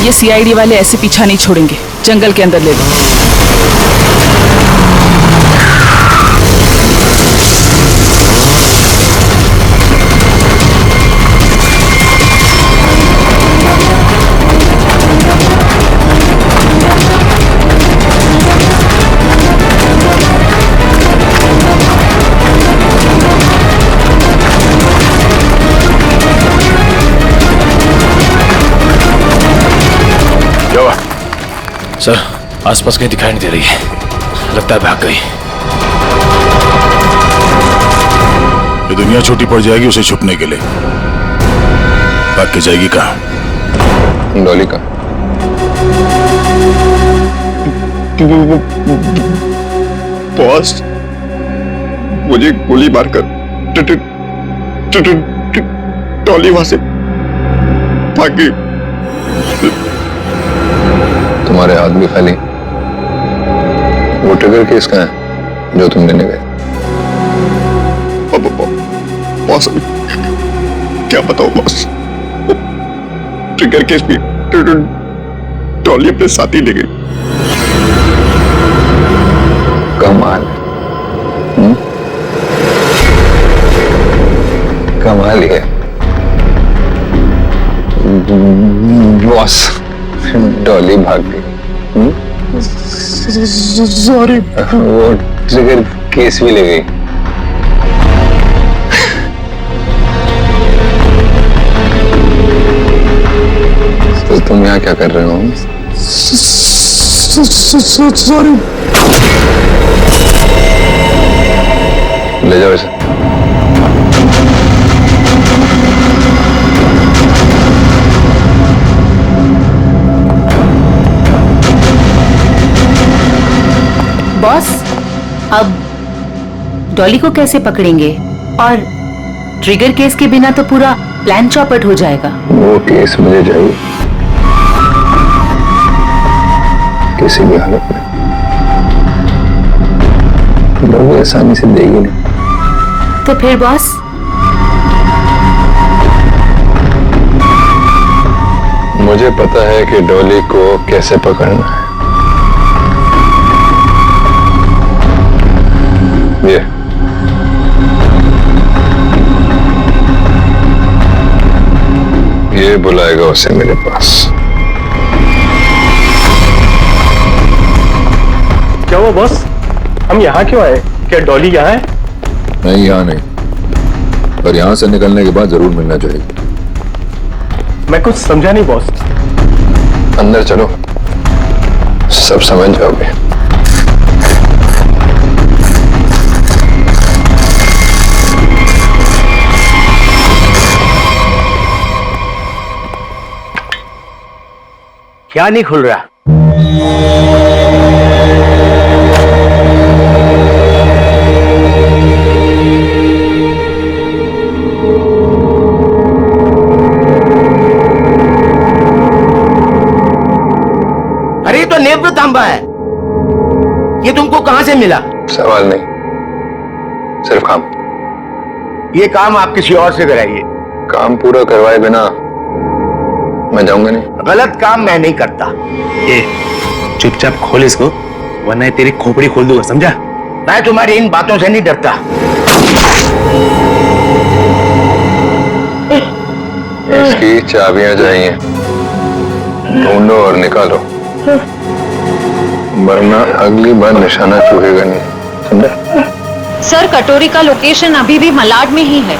ये सीआईडी वाले ऐसे पीछा नहीं छोड़ेंगे, जंगल के अंदर ले लो। सर, आसपास कहीं दिखाई नहीं दे रही है, लगता है भाग गई। ये दुनिया छोटी पड़ जाएगी उसे छुपने के लिए। भाग के जाएगी कहाँ? डॉली का बॉस, मुझे गोली मारकर डॉली वहां से भाग गई। तुम्हारे हाथ भी खाली। वो ट्रिगर केस कहाँ है जो तुम लेने गए? बॉस, क्या बताओ बॉस, ट्रिगर केस भी डॉली अपने साथ ही ले गई। कमाल, कमाल है बॉस। डॉली भाग गई। सॉरी। वो ट्रिगर केस भी ले गई। तो तुम यहाँ क्या कर रहे हो? सॉरी। ले जाओ इसे। बॉस, अब डॉली को कैसे पकड़ेंगे? और ट्रिगर केस के बिना तो पूरा प्लान चौपट हो जाएगा। वो केस मुझे चाहिए किसी भी हालत में। लोग आसानी से देगी नहीं। तो फिर बॉस? मुझे पता है कि डॉली को कैसे पकड़ना है। ये बुलाएगा उसे मेरे पास। क्या हुआ बॉस, हम यहाँ क्यों आए? क्या डॉली यहाँ है? नहीं, यहाँ नहीं, पर यहाँ से निकलने के बाद जरूर मिलना चाहिए। मैं कुछ समझा नहीं बॉस। अंदर चलो, सब समझ जाओगे। क्या नहीं खुल रहा? अरे ये तो नेत्र तांबा है। ये तुमको कहां से मिला? सवाल नहीं, सिर्फ काम। ये काम आप किसी और से कराइए। काम पूरा करवाए बिना मैं जाऊंगा नहीं। गलत काम मैं नहीं करता। ये चुपचाप खोल इसको, वरना तेरी खोपड़ी खोल दूंगा, समझा? मैं तुम्हारी इन बातों से नहीं डरता। इसकी चाबियां चाहिए, ढूंढो और निकालो, वरना अगली बार निशाना चूकेगा नहीं, समझा? सर, कटोरी का लोकेशन अभी भी मलाड में ही है।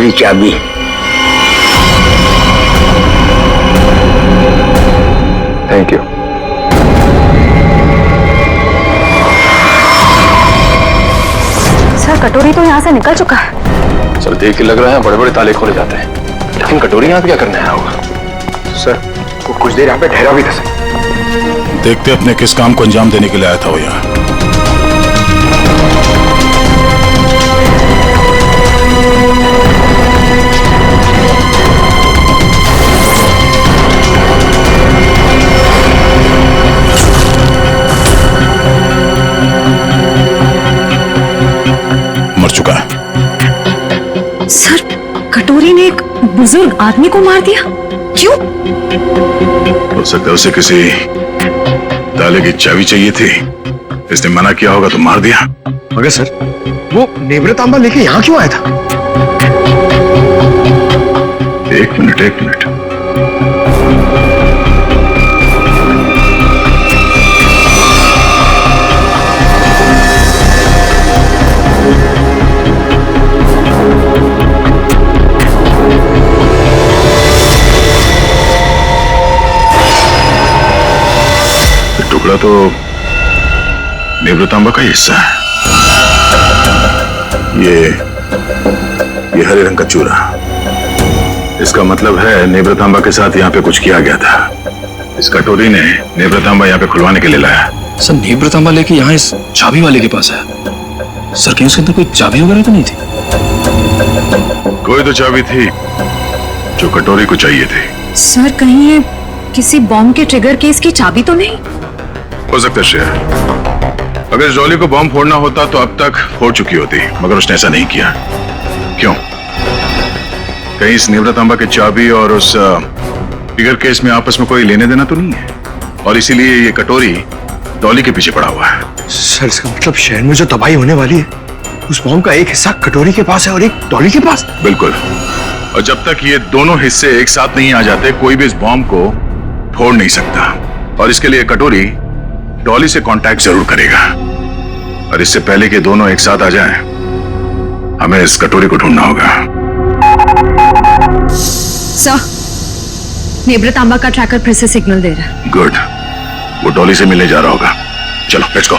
दूसरी चाबी। Thank you. सर कटोरी तो यहाँ से निकल चुका है। सर देख के लग रहा है बड़े बड़े ताले खोले जाते हैं, लेकिन कटोरी यहाँ पे क्या करने आया होगा? सर वो कुछ देर यहाँ पे ठहरा भी था सर। देखते अपने किस काम को अंजाम देने के लिए आया था वो यहाँ। मर चुका है। सर कटोरी ने एक बुजुर्ग आदमी को मार दिया, क्यों? हो सकता है उसे किसी ताले की चाबी चाहिए थी, इसने मना किया होगा तो मार दिया। मगर सर वो नेवरा तांबा लेके यहाँ क्यों आया था? एक मिनट। टुकड़ा तो नेवृतांबा का हिस्सा है। ये हरे रंग का चूरा, इसका मतलब है नेवृतांबा के साथ यहाँ पे कुछ किया गया था। इस कटोरी ने नेवृतांबा यहाँ पे खुलवाने के लिए लाया। सर नेवृतांबा लेके यहाँ इस चाबी वाले के पास है। सर कहीं उसके अंदर कोई चाबी वगैरह तो नहीं थी? कोई तो चाबी थी जो कटोरी को चाहिए थी। सर कहीं ये किसी बॉम्ब के ट्रिगर केस की चाबी तो नहीं? हो सकता है श्रेया, अगर इस डॉली को बॉम्ब फोड़ना होता तो अब तक फोड़ चुकी होती, मगर उसने ऐसा नहीं किया। क्यों? कहीं इस नेवृतांबा की चाबी और उस ट्रिगर केस में आपस में कोई लेने देना तो नहीं है, और इसीलिए ये कटोरी डॉली के पीछे पड़ा हुआ है। सर इसका मतलब शहर में जो तबाही होने वाली है उस बॉम्ब का एक हिस्सा कटोरी के पास है और एक डॉली के पास। बिल्कुल, और जब तक ये दोनों हिस्से एक साथ नहीं आ जाते कोई भी इस बॉम्ब को फोड़ नहीं सकता, और इसके लिए कटोरी डॉली से कांटेक्ट जरूर करेगा, और इससे पहले कि दोनों एक साथ आ जाएं, हमें इस कटोरी को ढूंढना होगा। सर नेवृतांबा का ट्रैकर फिर से सिग्नल दे रहा है। गुड, वो डॉली से मिलने जा रहा होगा। चलो लेट्स गो।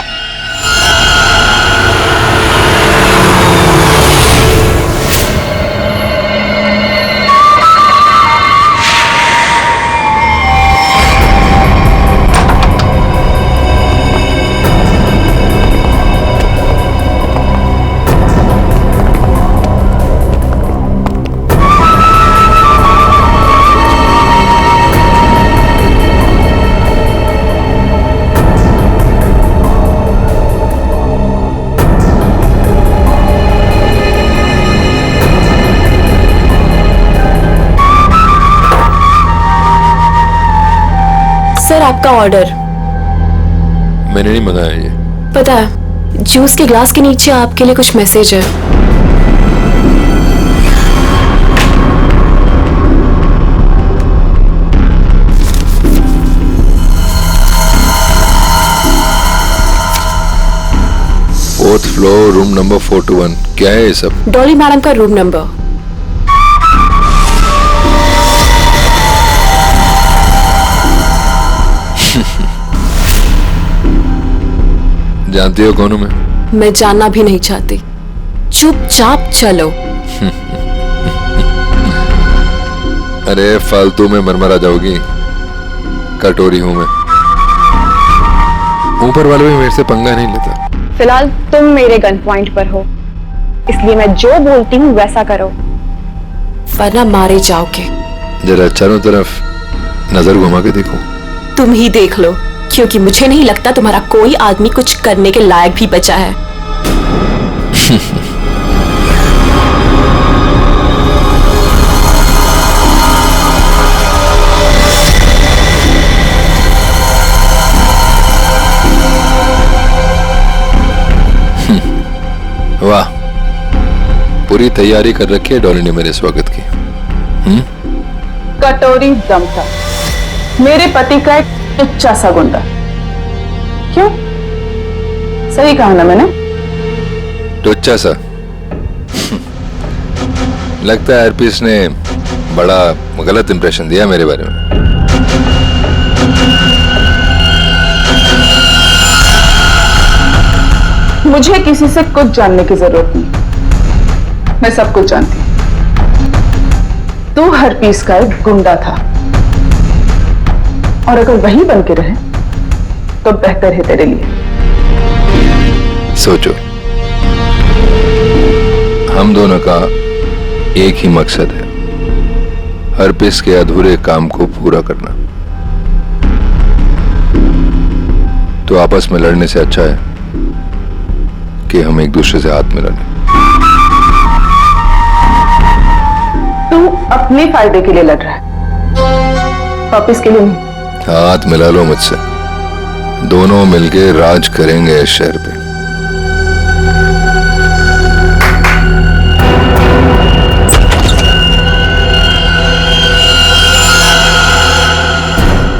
सर आपका ऑर्डर। मैंने नहीं मंगाया ये। पता है, जूस के ग्लास के नीचे आपके लिए कुछ मैसेज है। Fourth floor room number 421। क्या है ये सब? डॉली मैडम का रूम नंबर। जानती हो कौन हूं मैं? मैं जानना भी नहीं चाहती, चुपचाप चलो। अरे फालतू में मरमरा जाओगी, कटोरी हूं मैं। ऊपर वाले भी मेरे से पंगा नहीं लेता। फिलहाल तुम मेरे गन पॉइंट पर हो, इसलिए मैं जो बोलती हूँ वैसा करो, वरना मारे जाओगे। जरा चारों तरफ नजर घुमा के देखो। तुम ही देख लो, क्योंकि मुझे नहीं लगता तुम्हारा कोई आदमी कुछ करने के लायक भी बचा है। वाह, पूरी तैयारी कर रखी है डॉली ने मेरे स्वागत की। कटोरी दम था मेरे पति का एक टुच्चा सा गुंडा। क्यों? सही कहा ना मैंने? टुच्चा सा? लगता है हरपीस ने बड़ा गलत इंप्रेशन दिया मेरे बारे में। मुझे किसी से कुछ जानने की जरूरत नहीं, मैं सब कुछ जानती हूं। तू हरपीस का एक गुंडा था, और अगर वही बन के रहे तो बेहतर है तेरे लिए। सोचो, हम दोनों का एक ही मकसद है, हरपीस के अधूरे काम को पूरा करना। तो आपस में लड़ने से अच्छा है कि हम एक दूसरे से हाथ मिला लें। तू अपने फायदे के लिए लड़ रहा है, वापिस के लिए नहीं। हाथ मिला लो मुझसे, दोनों मिलके राज करेंगे इस शहर पे।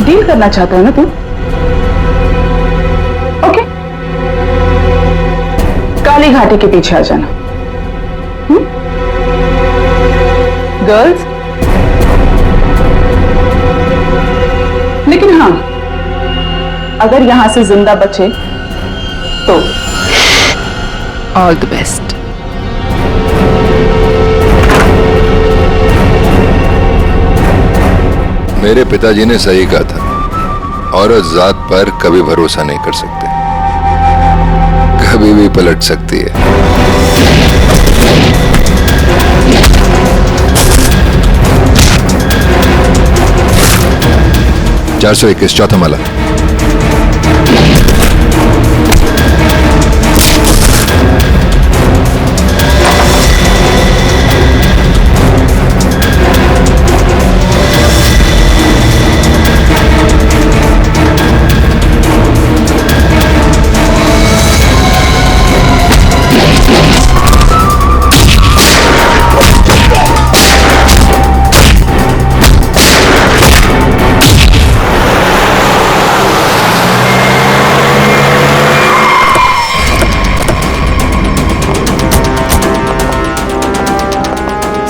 डील करना चाहता है ना तू? ओके, काली घाटी के पीछे आ जाना। गर्ल्स, लेकिन हाँ, अगर यहां से जिंदा बचे तो ऑल द बेस्ट। मेरे पिताजी ने सही कहा था, औरत जात पर कभी भरोसा नहीं कर सकते, कभी भी पलट सकती है। 421 चौथा माला।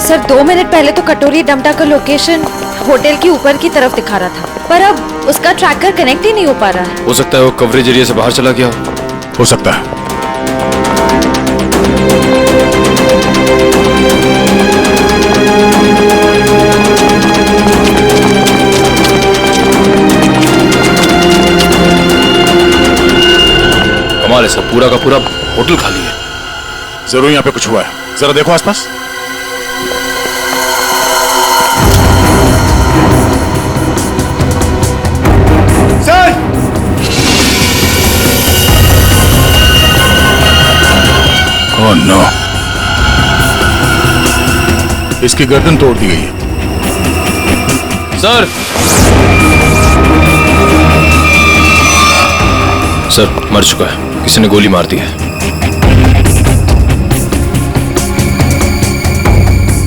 सर 2 मिनट पहले तो कटोरी डमटा का लोकेशन होटल की ऊपर की तरफ दिखा रहा था, पर अब उसका ट्रैकर कनेक्ट ही नहीं हो पा रहा है। हो सकता है वो कवरेज एरिया से बाहर चला गया हो सकता है। कमाल है, सब पूरा का पूरा होटल खाली है। जरूर यहाँ पे कुछ हुआ है, जरा देखो आसपास। ओह नो, इसकी गर्दन तोड़ दी गई है। सर सर मर चुका है, किसी ने गोली मार दी है।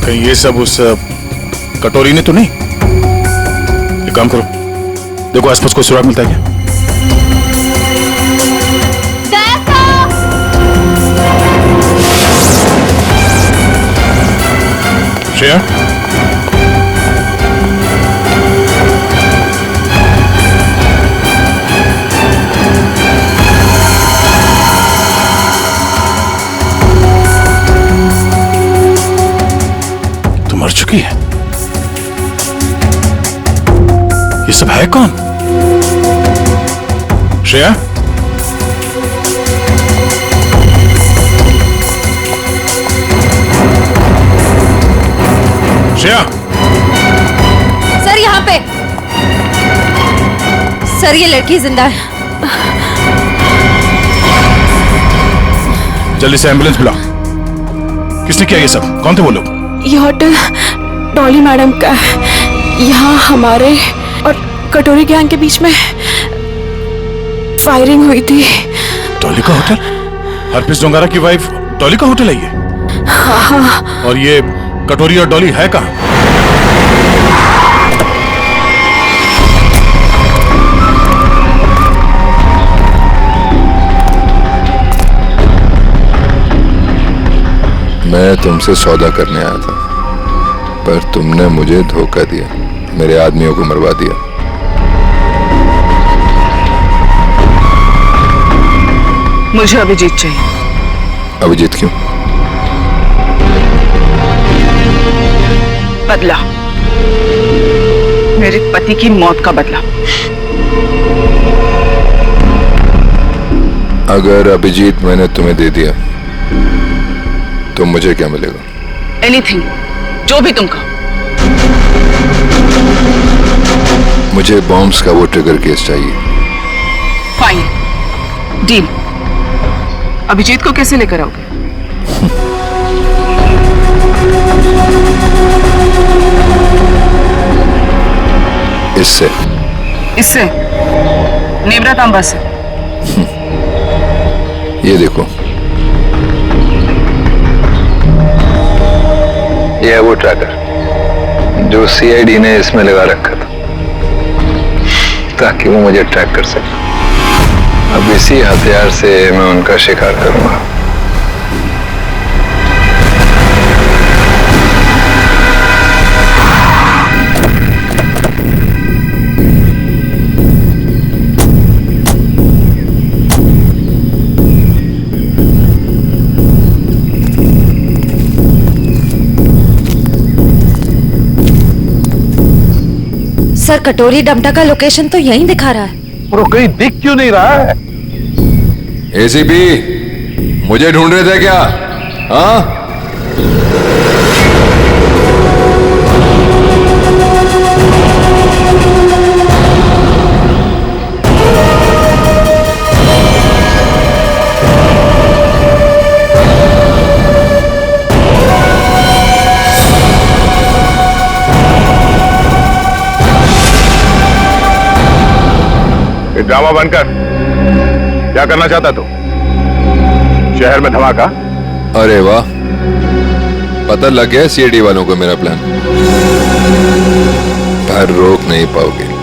कहीं ये सब उस कटोरी ने तो नहीं? एक काम करो, देखो आसपास कोई सुराग मिलता है क्या? श्रेया, तो मर चुकी है। ये सब है कौन? श्रेया, श्रेया, सर यहाँ पे। सर ये लड़की जिंदा है। जल्दी से एम्बुलेंस बुलाओ। किसने किया ये सब? कौन थे वो लोग? ये होटल डॉली मैडम का है। यहाँ हमारे और कटोरी गैंग के बीच में फायरिंग हुई थी। डॉली का होटल? हरपीस डोंगारा की वाइफ डॉली का होटल है ये? हाँ। और ये कटोरी और डॉली है कहाँ? मैं तुमसे सौदा करने आया था। पर तुमने मुझे धोखा दिया, मेरे आदमियों को मरवा दिया। मुझे अभिजीत चाहिए। अभिजीत क्यों? बदला, मेरे पति की मौत का बदला। अगर अभिजीत मैंने तुम्हें दे दिया तो मुझे क्या मिलेगा? एनीथिंग, जो भी तुम कहो। मुझे बॉम्ब्स का वो ट्रिगर केस चाहिए। Fine, deal. अभिजीत को कैसे लेकर आओगे? इससे। इससे? नेवरा तांबा से। ये देखो, ये है वो ट्रैकर जो सीआईडी ने इसमें लगा रखा था ताकि वो मुझे ट्रैक कर सके। अब इसी हथियार से मैं उनका शिकार करूंगा। सर, कटोरी डमटा का लोकेशन तो यहीं दिखा रहा है। और कहीं दिख क्यों नहीं रहा है? एसीपी, मुझे ढूंढ रहे थे क्या? हाँ? ये ड्रामा बंद कर। क्या करना चाहता तू? शहर में धमाका? अरे वाह, पता लग गया सीआईडी वालों को मेरा प्लान। पर रोक नहीं पाओगे।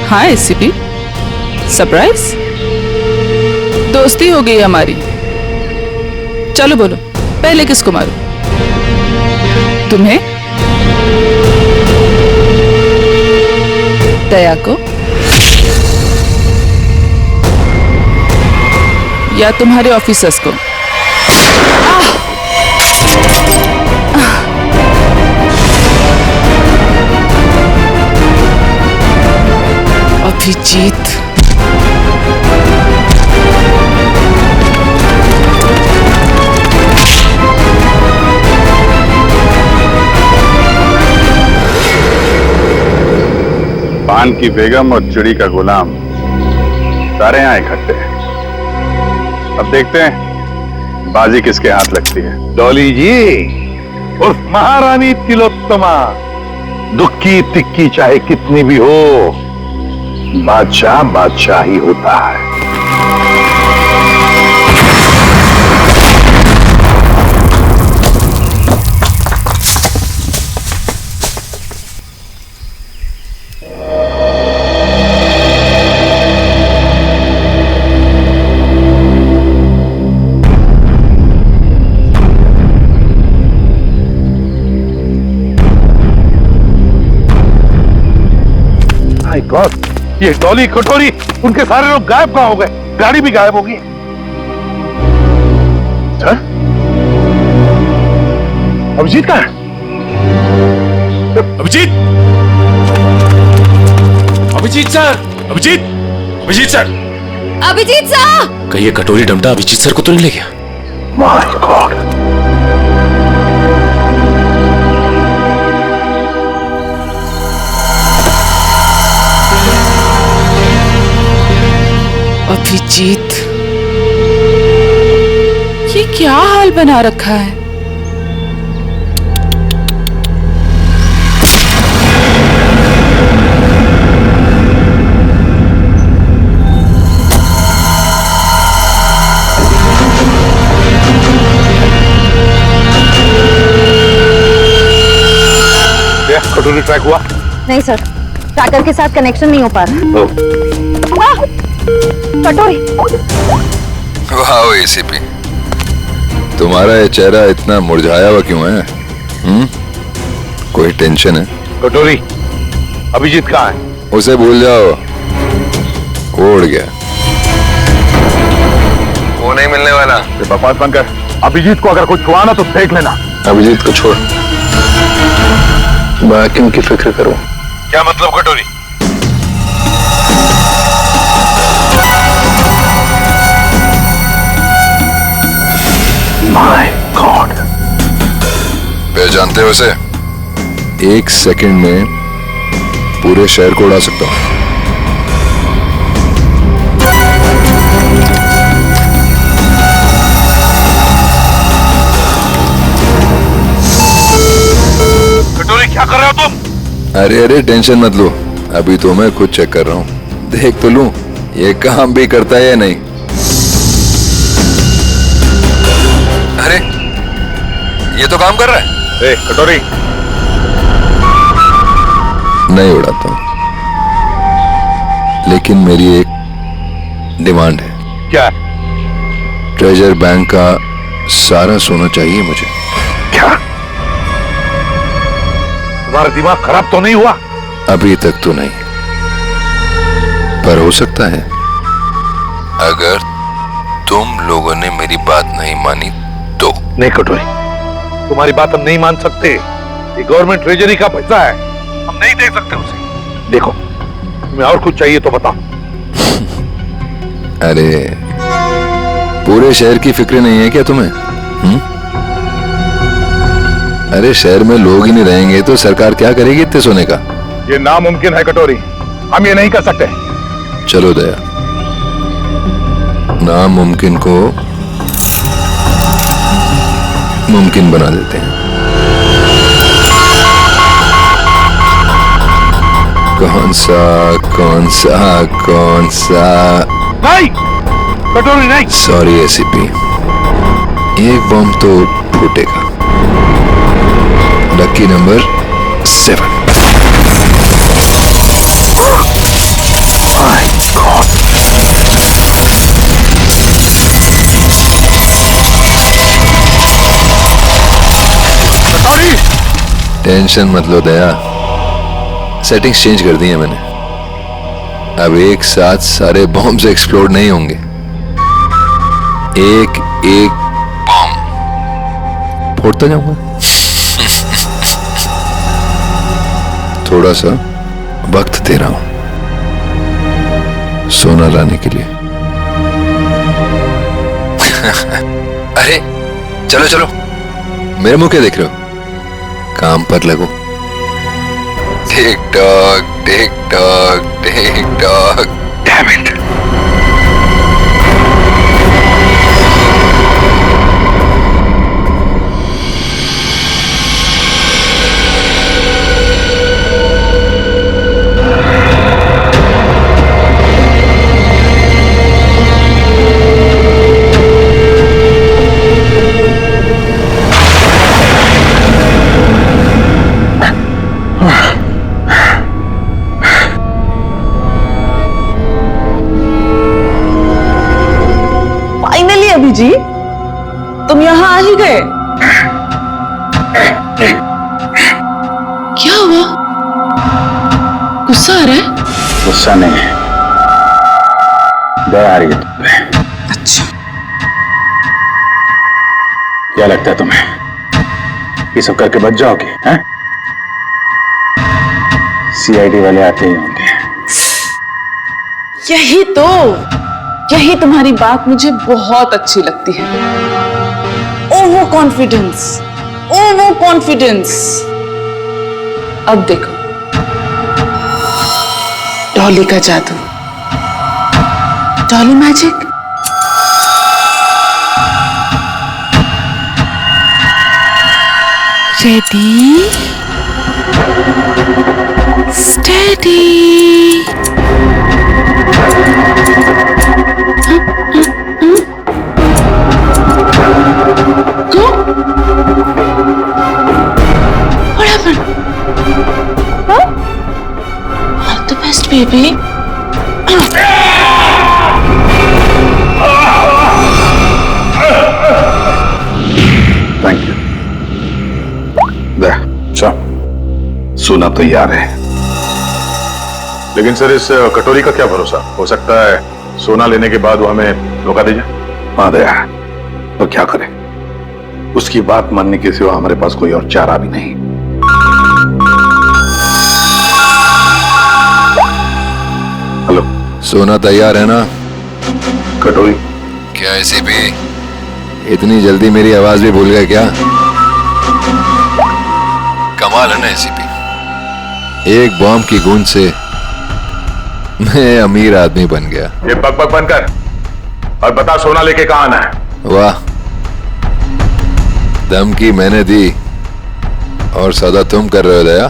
हाँ एसीपी, सरप्राइज। दोस्ती हो गई हमारी। चलो बोलो, पहले किसको मारूं? तुम्हें? दया को? या तुम्हारे ऑफिसर्स को? अभिजीत, पान की बेगम और चिड़ी का गुलाम सारे यहाँ इकट्ठे हैं। अब देखते हैं बाजी किसके हाथ लगती है। डॉली जी, उस महारानी तिलोत्तमा, दुखी तिक्की चाहे कितनी भी हो, बादशाह बादशाह ही होता है। गॉड, ये डॉली कटोरी उनके सारे लोग गायब कहाँ हो गए? गाड़ी भी गायब होगी। अभिजीत कहाँ है? Abhijit, Abhijit sir, Abhijit, Abhijit sir, Abhijit sir! कहीं ये कटोरी डमटा अभिजीत सर को तो नहीं ले गया? My God. अभिजीत, ये क्या हाल बना रखा है? कटोरी ट्रैक हुआ? नहीं सर, ट्रैकर के साथ कनेक्शन नहीं हो पा रहा। कटोरी। वाह एसीपी, तुम्हारा ये चेहरा इतना मुरझाया हुआ क्यों है? कोई टेंशन है? कटोरी, अभिजीत कहाँ है? उसे भूल जाओ, उड़ गया, वो नहीं मिलने वाला। बकवास बंद कर। अभिजीत को अगर कुछ हुआ ना तो देख लेना। अभिजीत को छोड़, बाकी उनकी फिक्र करो। क्या मतलब कटोरी? My God. पहचानते हो उसे? 1 सेकंड में पूरे शहर को उड़ा सकता हूं। कटोरी क्या कर रहे हो तुम? अरे अरे टेंशन मत लो, अभी तो मैं खुद चेक कर रहा हूँ, देख तो लूं ये काम भी करता है या नहीं। अरे ये तो काम कर रहा है। ए, कटोरी। नहीं उड़ाता हूँ, लेकिन मेरी एक डिमांड है। क्या? ट्रेजर बैंक का सारा सोना चाहिए मुझे। क्या? तुम्हारा दिमाग खराब तो नहीं हुआ? अभी तक तो नहीं, पर हो सकता है अगर तुम लोगों ने मेरी बात नहीं मानी तो। नहीं कटोरी, तुम्हारी बात हम नहीं मान सकते। ये गवर्नमेंट ट्रेजरी का पैसा है, हम नहीं दे सकते उसे। देखो, तुम्हें और कुछ चाहिए तो बताओ। अरे पूरे शहर की फिक्र नहीं है क्या तुम्हें? अरे शहर में लोग ही नहीं रहेंगे तो सरकार क्या करेगी इतने सोने का? ये नामुमकिन है कटोरी, हम ये नहीं कर सकते। चलो दया, नामुमकिन को मुमकिन बना देते हैं। कौन सा नहीं कटोरी नहीं। सॉरी एसीपी, एक बम तो फूटेगा। Lucky number 7। My god. Tension मत लो दया, सेटिंग्स चेंज कर दी है मैंने। अब एक साथ सारे बॉम्ब्स एक्सप्लोड नहीं होंगे, एक एक बॉम्ब फोड़ता जाऊंगा। थोड़ा सा वक्त दे रहा हूं सोना लाने के लिए। अरे चलो चलो, मेरे मुंह क्या देख रहे हो? काम पर लगो। Tick tock tick tock tick tock. Damn it. जी, तुम यहाँ आ ही गए। क्या हुआ? गुस्सा आ रहा है? गुस्सा नहीं है, दया आ रही है तुम पे। अच्छा, क्या लगता है तुम्हें ये सब करके बच जाओगे? हैं? सीआईडी वाले आते ही होंगे। यही तुम्हारी बात मुझे बहुत अच्छी लगती है। Over confidence. अब देखो डॉली का जादू, Dolly magic. Ready steady. Go. What happened? Huh? All the best, baby. Thank you. अच्छा, सोना तैयार है, लेकिन सर इस कटोरी का क्या भरोसा? हो सकता है सोना लेने के बाद वो हमें धोखा दे जाए। हाँ दया, तो क्या करें? उसकी बात मानने के सिवा हमारे पास कोई और चारा भी नहीं। हेलो, सोना तैयार है ना? कटोरी? क्या एसीपी इतनी जल्दी मेरी आवाज भी भूल गए क्या? कमाल है ना एसीपी, एक बॉम्ब की गूंज से मैं अमीर आदमी बन गया। ये बक बक बंद कर और बता सोना लेके कहां आना है। वाह, धमकी मैंने दी और सौदा तुम कर रहे हो दया?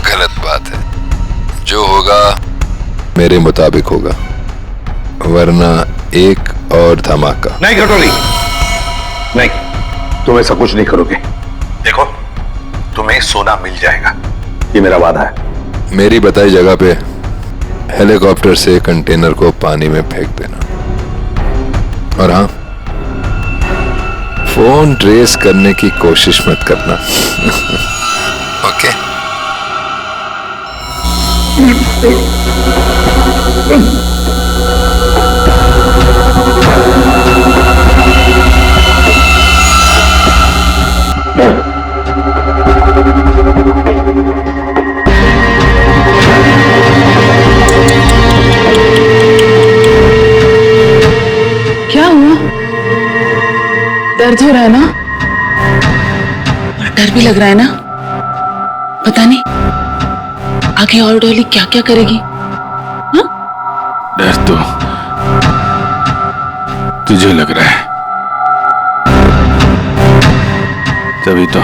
गलत बात है, जो होगा मेरे मुताबिक होगा, वरना एक और धमाका। नहीं कटोरी, नहीं, तुम ऐसा कुछ नहीं करोगे। देखो, तुम्हें सोना मिल जाएगा, ये मेरा वादा है। मेरी बताई जगह पे हेलीकॉप्टर से कंटेनर को पानी में फेंक देना, और हाँ, फोन ट्रेस करने की कोशिश मत करना। ओके? क्या हुआ? दर्द हो रहा है ना? और डर भी लग रहा है ना? पता नहीं आगे और डॉली क्या क्या करेगी। हाँ? डर तो तुझे लग रहा है, तभी तो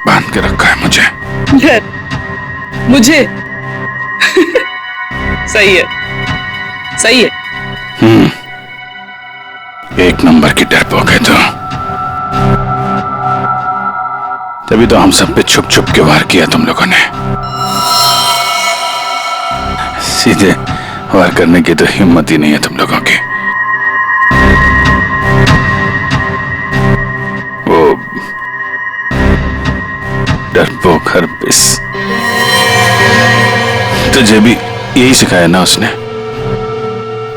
बांध के रखा है मुझे। डर मुझे? सही है, सही है। एक नंबर की डरपोक है तो। तभी तो हम सब पे छुप छुप के वार किया तुम लोगों ने। सीधे वार करने की तो हिम्मत ही नहीं है तुम लोगों की। वो डरपोक हरपिस, तुझे भी यही सिखाया ना उसने,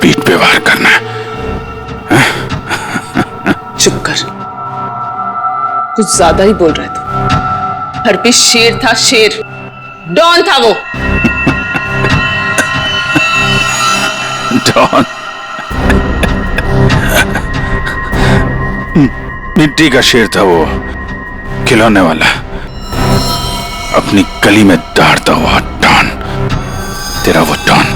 पीठ पे वार करना है। चुप कर, कुछ ज्यादा ही बोल रहा है तू। हरपिस शेर था, शेर, डॉन था वो। डॉन? मिट्टी का शेर था वो, खिलौने वाला, अपनी गली में दौड़ता हुआ डॉन। तेरा वो डॉन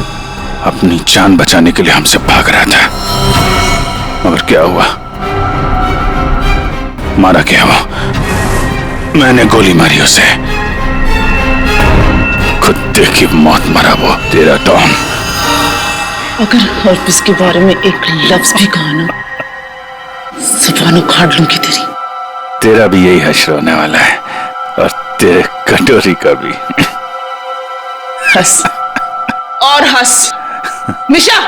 अपनी जान बचाने के लिए हमसे भाग रहा था, मगर क्या हुआ? मारा क्या वो? मैंने गोली मारी उसे, कुत्ते की मौत मरा वो तेरा डॉन। अगर हरपिस के बारे में एक लफ्ज भी कहा ना, जुबान उखाड़ लूंगी तेरी। तेरा भी यही हश्र होने वाला है, और तेरे कटोरी का भी। हंस और हंस मिशा।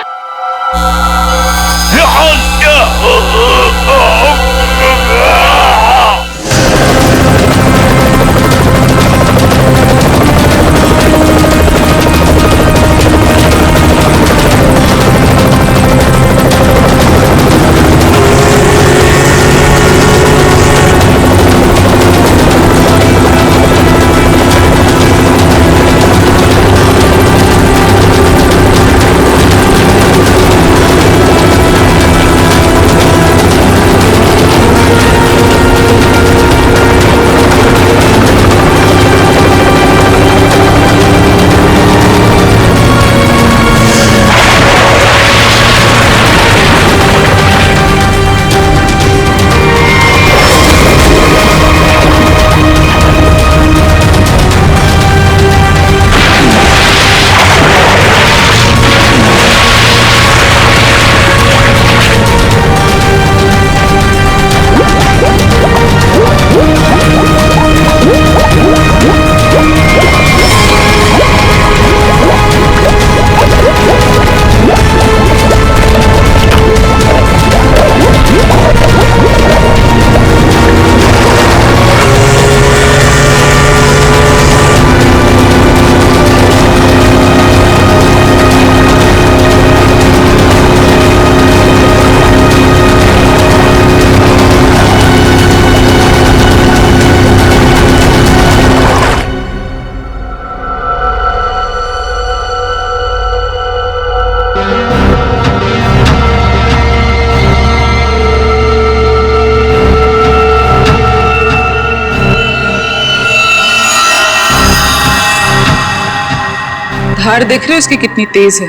धार देख रहे हो इसकी कितनी तेज है,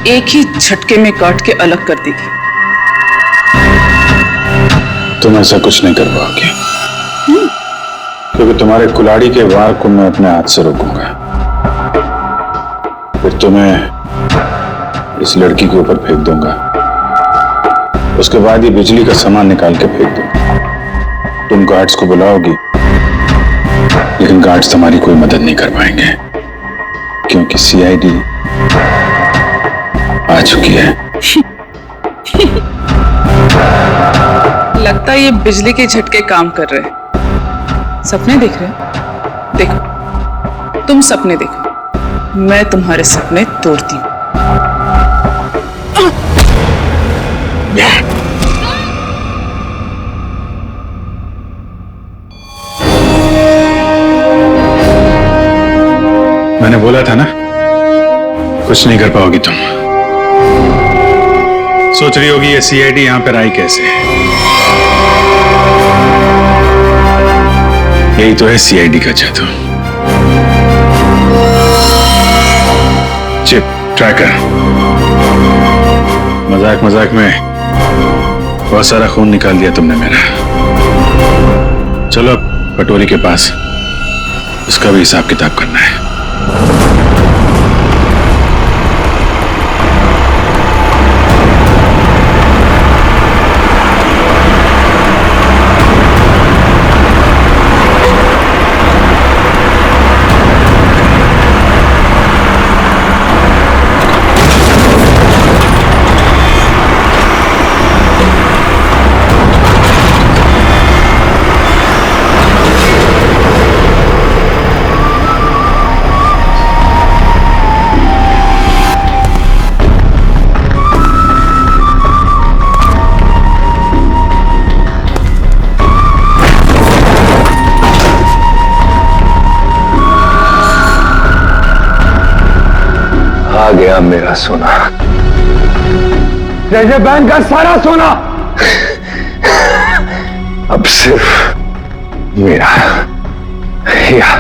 एक ही झटके में काट के अलग कर देगी। तुम ऐसा कुछ नहीं कर पाओगे, क्योंकि तुम्हारे कुल्हाड़ी के वार को मैं अपने हाथ से रोकूंगा। फिर तुम्हें इस लड़की के ऊपर फेंक दूंगा, उसके बाद ये बिजली का सामान निकाल के फेंक दूंगा। तुम गार्ड्स को बुलाओगी, लेकिन गार्ड्स तुम्हारी कोई मदद नहीं कर पाएंगे, क्योंकि सीआईडी आ चुकी है। लगता है ये बिजली के झटके काम कर रहे हैं। सपने देख रहे हो? देखो, तुम सपने देखो, मैं तुम्हारे सपने तोड़ती हूँ। मैंने बोला था ना, कुछ नहीं कर पाओगी तुम। सोच रही होगी ये सीआईडी यहां पर आई कैसे। यही तो है सीआईडी का जादू। Chip tracker. मजाक मजाक में बहुत सारा खून निकाल दिया तुमने मेरा। चलो अब कटोरी के पास, उसका भी हिसाब किताब करना है। आ गया मेरा सोना, जैसे बैंक का सारा सोना अब सिर्फ मेरा। या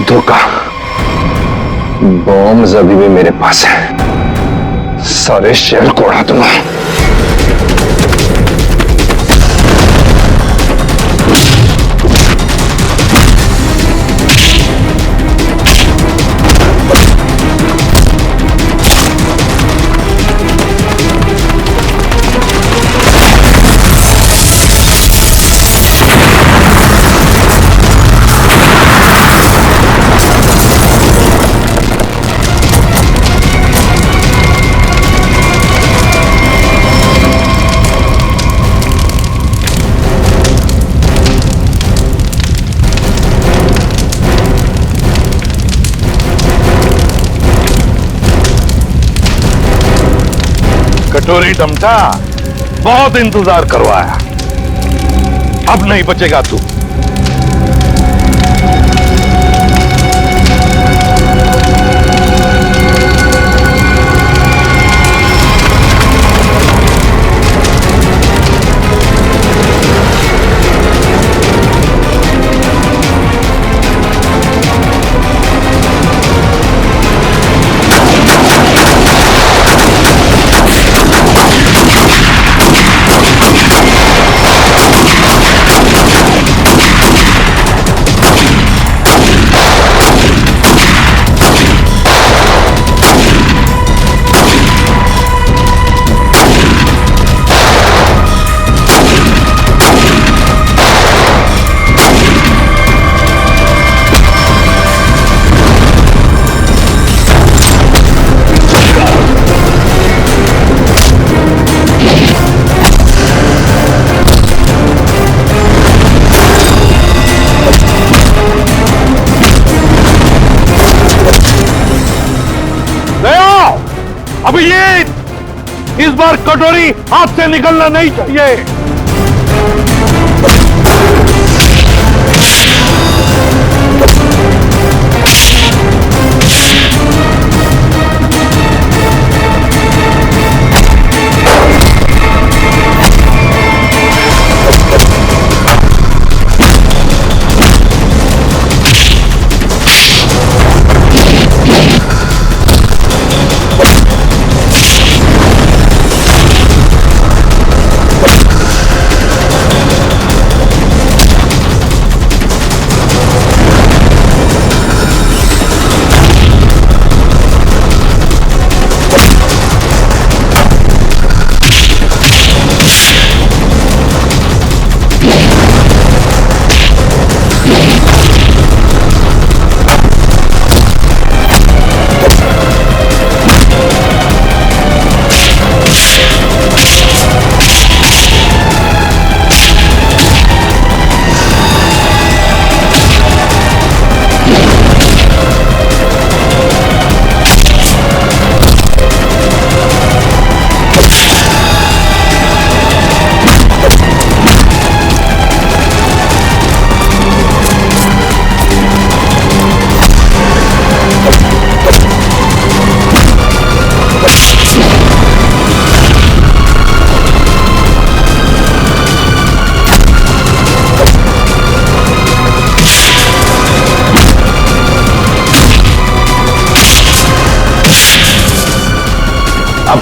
धोखा। बॉम्ब अभी भी मेरे पास है, सारे शहर को उड़ा दूंगा। कटोरी डमटा, बहुत इंतजार करवाया, अब नहीं बचेगा तू। अभिजीत, इस बार कटोरी हाथ से निकलना नहीं चाहिए।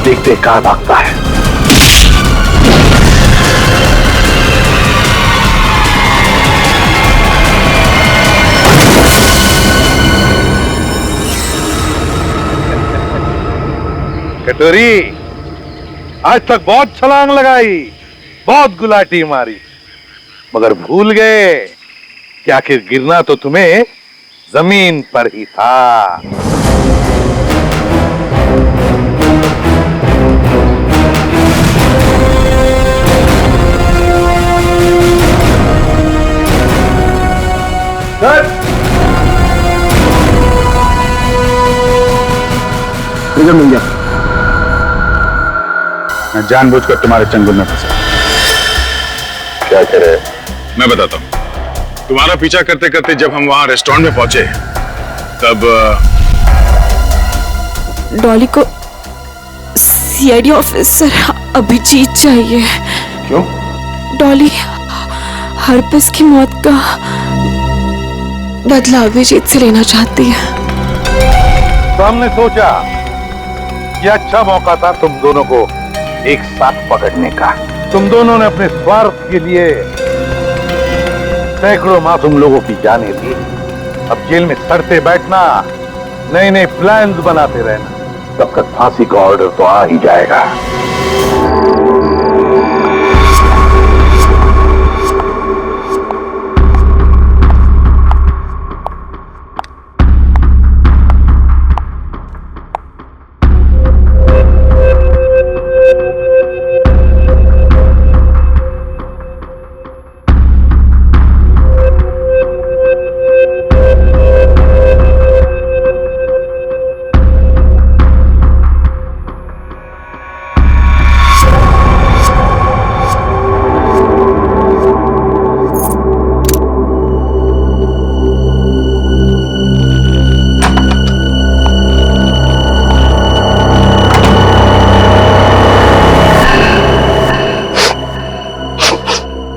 देखते कहां भागता है। कटोरी, आज तक बहुत छलांग लगाई, बहुत गुलाटी मारी, मगर भूल गए कि आखिर गिरना तो तुम्हें जमीन पर ही था। ट्रिगर मिल गया। मैं जानबूझकर तुम्हारे चंगुल में फंसा। क्या कह रहे? मैं बताता हूं। तुम्हारा पीछा करते करते जब हम वहां रेस्टोरेंट में पहुंचे तब डॉली को सीआईडी ऑफिसर अभिजीत चाहिए। क्यों? डॉली हरपस की मौत का बदला अभिजीत से लेना चाहती है। तो हमने सोचा कि अच्छा मौका था तुम दोनों को एक साथ पकड़ने का। तुम दोनों ने अपने स्वार्थ के लिए सैकड़ों मासूम लोगों की जानें दी। अब जेल में सड़ते बैठना, नए नए प्लान्स बनाते रहना, तब तक फांसी का ऑर्डर तो आ ही जाएगा।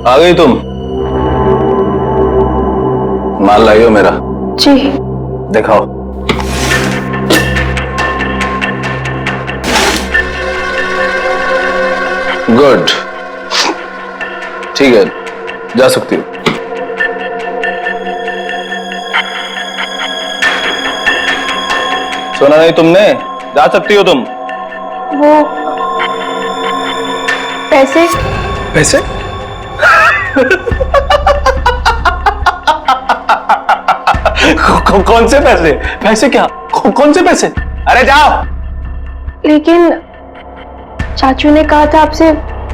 आ गई तुम? माल लाई हो मेरा? जी। दिखाओ। गुड, ठीक है, जा सकती हो। सुना नहीं तुमने? जा सकती हो तुम। वो पैसे? पैसे? कौन से पैसे? पैसे क्या? कौन से पैसे? अरे जाओ। लेकिन चाचू ने कहा था आपसे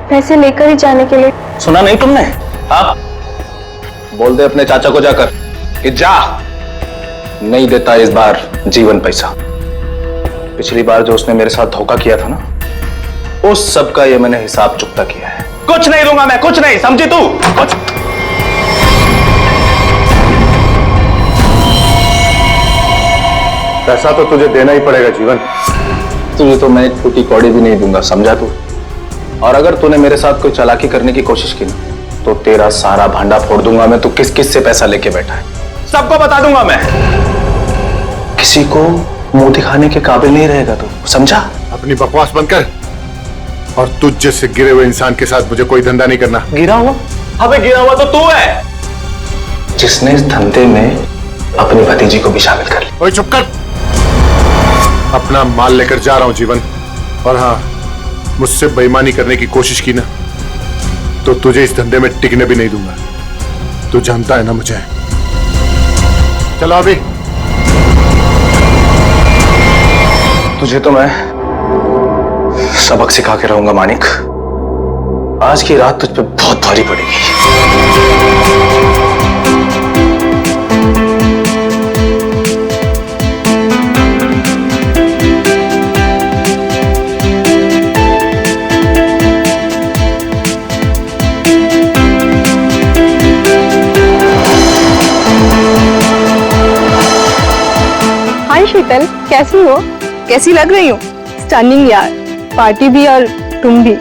पैसे लेकर ही जाने के लिए। सुना नहीं तुमने? हाँ, बोल दे अपने चाचा को जाकर कि जा, नहीं देता इस बार जीवन पैसा। पिछली बार जो उसने मेरे साथ धोखा किया था ना, उस सब का ये मैंने हिसाब चुकता किया है। कुछ नहीं दूंगा मैं, कुछ नहीं, समझी तू? कुछ पैसा तो तुझे देना ही पड़ेगा जीवन। तुझे तो मैं एक फूटी कौड़ी भी नहीं दूंगा, समझा तू? और अगर तूने मेरे साथ कोई चालाकी करने की कोशिश की ना, तो तेरा सारा भांडा फोड़ दूंगा मैं। तू किस किस से पैसा लेके बैठा है सबको बता दूंगा मैं। किसी को मुंह दिखाने के काबिल नहीं रहेगा तू, समझा? अपनी बकवास बंद कर और तुझ जैसे गिरे हुए इंसान के साथ मुझे कोई धंधा नहीं करना। गिरा हुआ? अबे गिरा हुआ तो तू है, जिसने इस धंधे में अपनी भतीजी को भी शामिल कर लिया। ओए चुप कर। अपना माल लेकर जा रहा हूं जीवन, और हाँ, मुझसे बेईमानी करने की कोशिश की ना तो तुझे इस धंधे में टिकने भी नहीं दूंगा। तू जानता है ना मुझे। चलो अभी। तुझे तो मैं सबक सिखा के रहूंगा मानिक। आज की रात तुझ पे बहुत भारी पड़ेगी। हाय शीतल, कैसी हो? कैसी लग रही हूँ? स्टनिंग यार, पार्टी भी और तुम भी।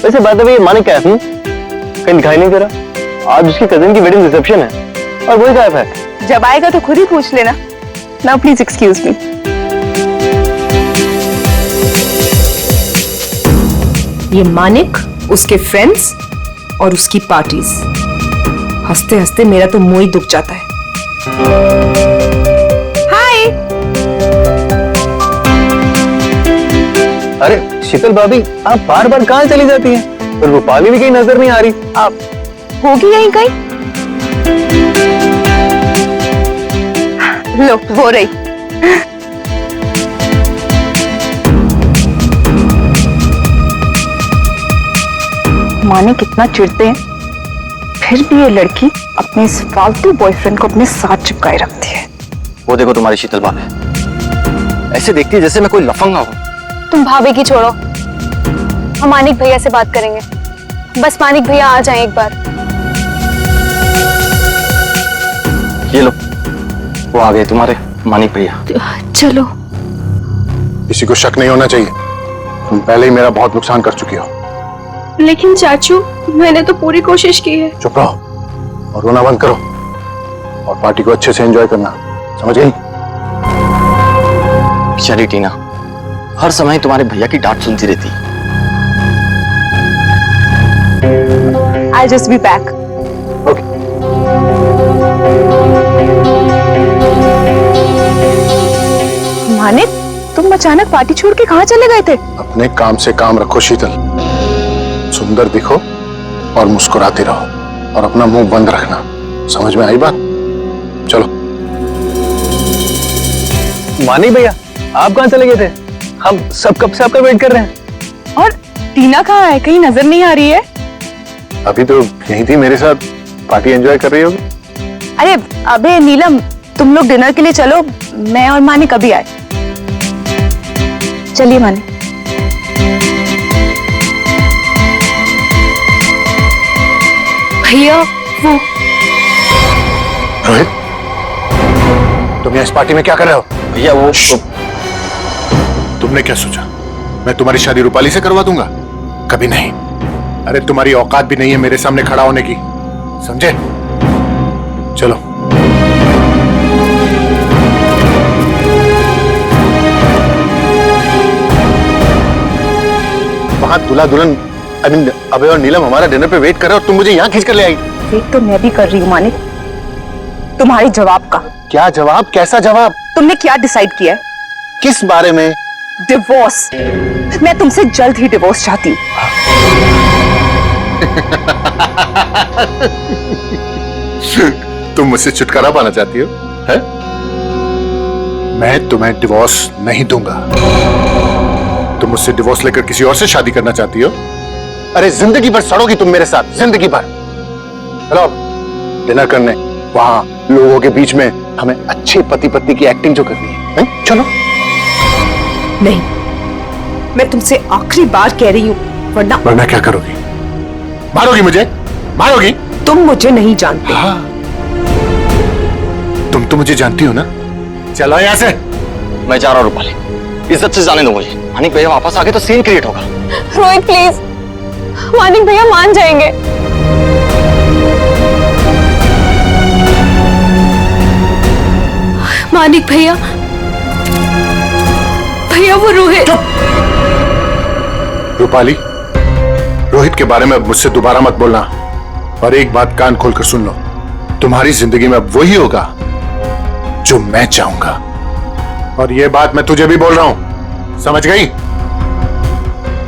वैसे बात है, मानिक क्या है? कहीं दिखाई नहीं दे रहा। आज उसकी कजिन की वेडिंग रिसेप्शन है और वही गायब है। जब आएगा तो खुद ही पूछ लेना। Now please excuse me. ये मानिक, उसके फ्रेंड्स और उसकी पार्टीज। हंसते हंसते मेरा तो मुंह ही दुख जाता है। हाय। अरे शीतल भाभी, आप बार बार कहाँ चली जाती हैं? और रूपाली भी कहीं नजर नहीं आ रही। आप होगी यहीं कहीं? लो वो रही। माने कितना चिढ़ते हैं, फिर भी ये लड़की अपने इस फालतू बॉयफ्रेंड को अपने साथ चिपकाए रखती है। वो देखो तुम्हारी शीतल भाभी, ऐसे देखती है जैसे मैं कोई लफंगा हूँ। तुम भाभी की छोड़ो, हम मानिक भैया से बात करेंगे। बस मानिक भैया आ जाएं एक बार। ये लो, वो आ गए तुम्हारे मानिक भैया। चलो। किसी को शक नहीं होना चाहिए, तुम पहले ही मेरा बहुत नुकसान कर चुकी हो। लेकिन चाचू, मैंने तो पूरी कोशिश की है। चुप रहो और रोना बंद करो और पार्टी को अच्छे से एंजॉय करना, समझ गई? बेचारी टीना हर समय तुम्हारे भैया की डांट सुनती रहती। I'll just be back. Manik, तुम अचानक पार्टी छोड़ के कहाँ चले गए थे? अपने काम से काम रखो शीतल, सुंदर दिखो और मुस्कुराते रहो और अपना मुंह बंद रखना, समझ में आई बात? चलो। मानिक भैया, आप कहाँ चले गए थे? हम सब कब से आपका वेट कर रहे हैं। और टीना कहाँ है? कहीं नजर नहीं आ रही है। अभी तो यहीं थी मेरे साथ, पार्टी एंजॉय कर रही होगी। अरे अबे नीलम, तुम लोग डिनर के लिए चलो, मैं और मानिक अभी आए। चलिए मानिक। भैया वो रोहित, तुम यहाँ इस पार्टी में क्या कर रहे हो? भैया वो तुमने क्या सोचा मैं तुम्हारी शादी रूपाली से करवा दूंगा? कभी नहीं। अरे तुम्हारी औकात भी नहीं है मेरे सामने खड़ा होने की, समझे? चलो। वहां दूल्हा दुल्हन अबे और नीलम हमारा डिनर पे वेट कर रहे हो और तुम मुझे यहाँ खींच कर ले आई। वेट तो मैं भी कर रही हूँ मानिक, तुम्हारे जवाब का। क्या जवाब? कैसा जवाब? तुमने क्या डिसाइड किया है? किस बारे में? डिवोर्स। मैं तुमसे जल्द ही डिवोर्स चाहती हूँ। तुम मुझसे छुटकारा पाना चाहती हो, है? मैं तुम्हें डिवोर्स नहीं दूंगा। तुम मुझसे डिवोर्स लेकर किसी और से शादी करना चाहती हो? अरे जिंदगी भर सड़ोगी तुम मेरे साथ, जिंदगी भर। चलो डिनर करने, वहां लोगों के बीच में हमें अच्छे पति पत्नी की एक्टिंग जो करनी है, चलो। नहीं, मैं तुमसे आखिरी बार कह रही हूँ, वरना क्या करोगी? मारोगी मुझे? मारोगी? तुम मुझे नहीं जानते। हाँ। तुम तो मुझे जानती हो ना। चलो यहाँ से। मैं जा रहा हूँ रूपाली, इज्जत से जाने दो मुझे। मानिक भैया वापस आ गए तो सीन क्रिएट होगा। रोहित प्लीज, मानिक भैया मान जाएंगे। मानिक भैया, भैया वो रोहित। रूपाली, रोहित के बारे में अब मुझसे दोबारा मत बोलना। और एक बात कान खोलकर सुन लो, तुम्हारी जिंदगी में अब वही होगा जो मैं चाहूंगा। और ये बात मैं तुझे भी बोल रहा हूं, समझ गई?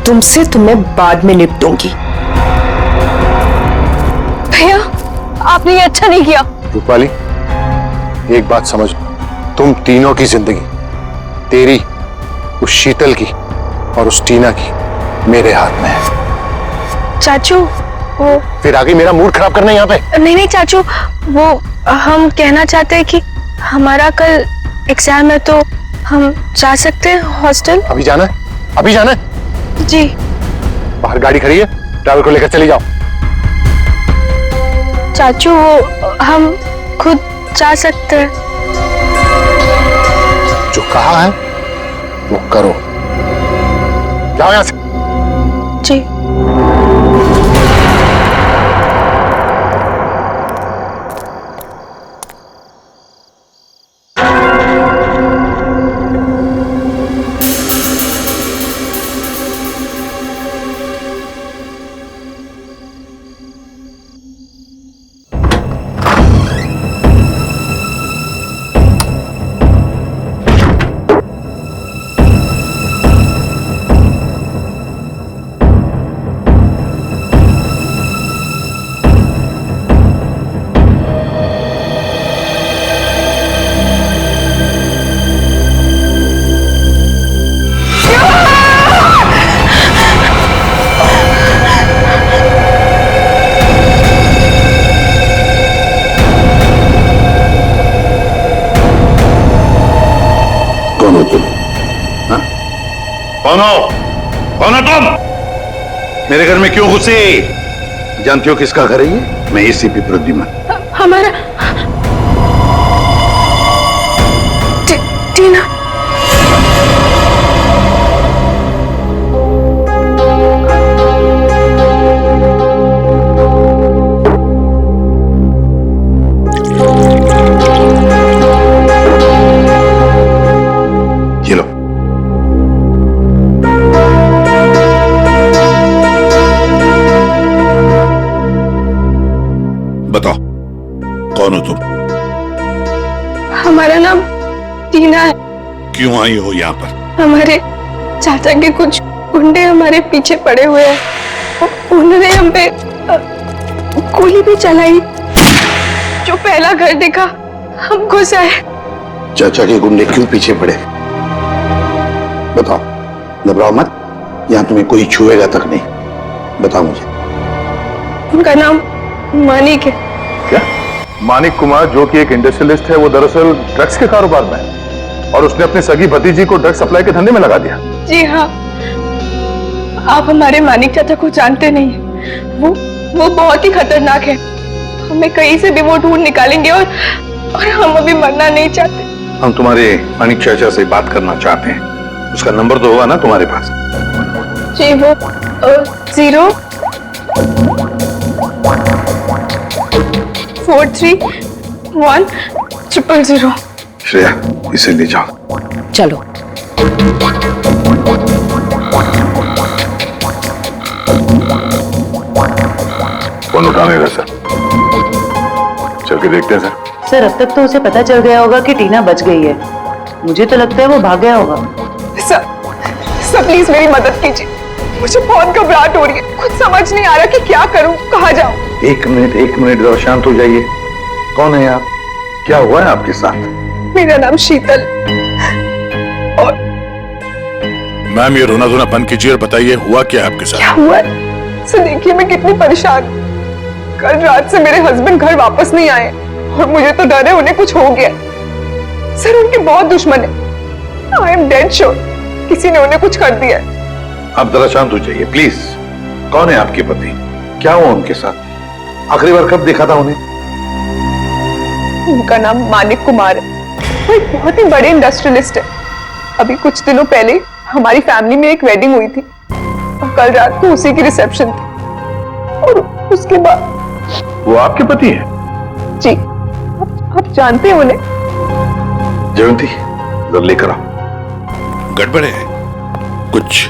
तुमसे तो मैं बाद में निपटूंगी। भैया, आपने ये अच्छा नहीं किया। रूपाली, एक बात समझ, तुम तीनों की जिंदगी, तेरी, उस शीतल की और उस टीना की, मेरे हाथ में है। चाचू वो फिर आगे मेरा मूड खराब करना यहाँ पे? नहीं नहीं चाचू, वो हम कहना चाहते हैं कि हमारा कल एग्जाम है, तो हम जा सकते हैं हॉस्टल? अभी जाना है? अभी जाना है? जी। बाहर गाड़ी खड़ी है, ड्राइवर को लेकर चली जाओ। चाचू वो हम खुद जा सकते हैं। जो कहा है वो करो, जाओ यहाँ से। जी। कौन हो? कौन हो तुम? मेरे घर में क्यों घुसे? जानती हो किसका घर है ये? मैं एसीपी प्रद्युमन। हमारा टीना। ये लो। बताओ कौन हो तुम? हमारा नाम टीना है। क्यों आई हो यहाँ पर? हमारे चाचा के कुछ गुंडे हमारे पीछे पड़े हुए हैं। उन्होंने हम पे गोली भी चलाई। जो पहला घर देखा हम घुस आए। चाचा के गुंडे क्यों पीछे पड़े? बताओ, घबराओ मत, यहाँ तुम्हें कोई छुएगा तक नहीं। बताओ मुझे। उनका नाम मानिक है। क्या? मानिक कुमार, जो कि एक इंडस्ट्रियलिस्ट है, वो दरअसल ड्रग्स के कारोबार में है और उसने अपनी सगी भतीजी को ड्रग्स सप्लाई के धंधे में लगा दिया। जी हाँ, आप हमारे मानिक चाचा को जानते नहीं। वो बहुत ही खतरनाक है। हमें कहीं से भी वो ढूंढ निकालेंगे और हम अभी मरना नहीं चाहते। हम तुम्हारे मानिक चाचा से बात करना चाहते हैं। उसका नंबर तो होगा ना तुम्हारे पास? जी, वो 0 431 000। श्रेया, इसे ले जाओ। चलो। कौन उठाने सर? चल के देखते हैं सर। सर, अब तक तो उसे पता चल गया होगा कि टीना बच गई है। मुझे तो लगता है वो भाग गया होगा। सर प्लीज मेरी मदद कीजिए। मुझे बहुत घबराहट हो रही है। कुछ समझ नहीं आ रहा कि क्या करूं, कहाँ जाऊं। एक मिनट जरा शांत हो जाइए। कौन है आप? क्या हुआ है आपके साथ? मेरा नाम शीतल। और मैम, ये रोना धोना बंद कीजिए और बताइए हुआ क्या है आपके साथ? क्या हुआ? सर देखिए, मैं कितनी परेशान। कल रात से मेरे हस्बैंड घर वापस नहीं आए और मुझे तो डर है उन्हें कुछ हो गया। सर उनके बहुत दुश्मन है। आई एम डेड श्योर किसी ने उन्हें कुछ कर दिया है। आप जरा शांत हो जाइए प्लीज। कौन है आपके पति? क्या हुआ उनके साथ? आखिरी बार कब देखा था उन्हें? उनका नाम मानिक कुमार है। वो एक बहुत ही बड़े इंडस्ट्रियलिस्ट है। अभी कुछ दिनों पहले हमारी फैमिली में एक वेडिंग हुई थी और कल रात को उसी की रिसेप्शन थी। और उसके बाद वो आपके पति है? जी, आप जानते हैं उन्हें? जयंती, जरा लेकर आओ। गड़बड़ है, कुछ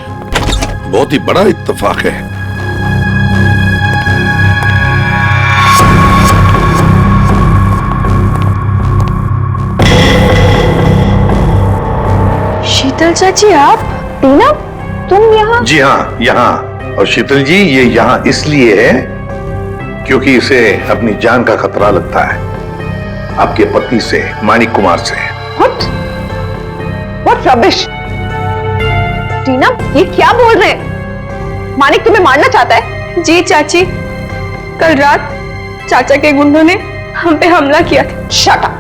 बहुत ही बड़ा इत्तेफाक है। शीतल चाची, आप? टीना, तुम यहाँ? जी हाँ, यहाँ। और शीतल जी, ये यहाँ इसलिए है क्योंकि इसे अपनी जान का खतरा लगता है आपके पति से, मानिक कुमार से। What rubbish! टीना, ये क्या बोल रहे हैं? मानिक तुम्हें मारना चाहता है? जी चाची, कल रात चाचा के गुंडों ने हम पे हमला किया था। Shut up!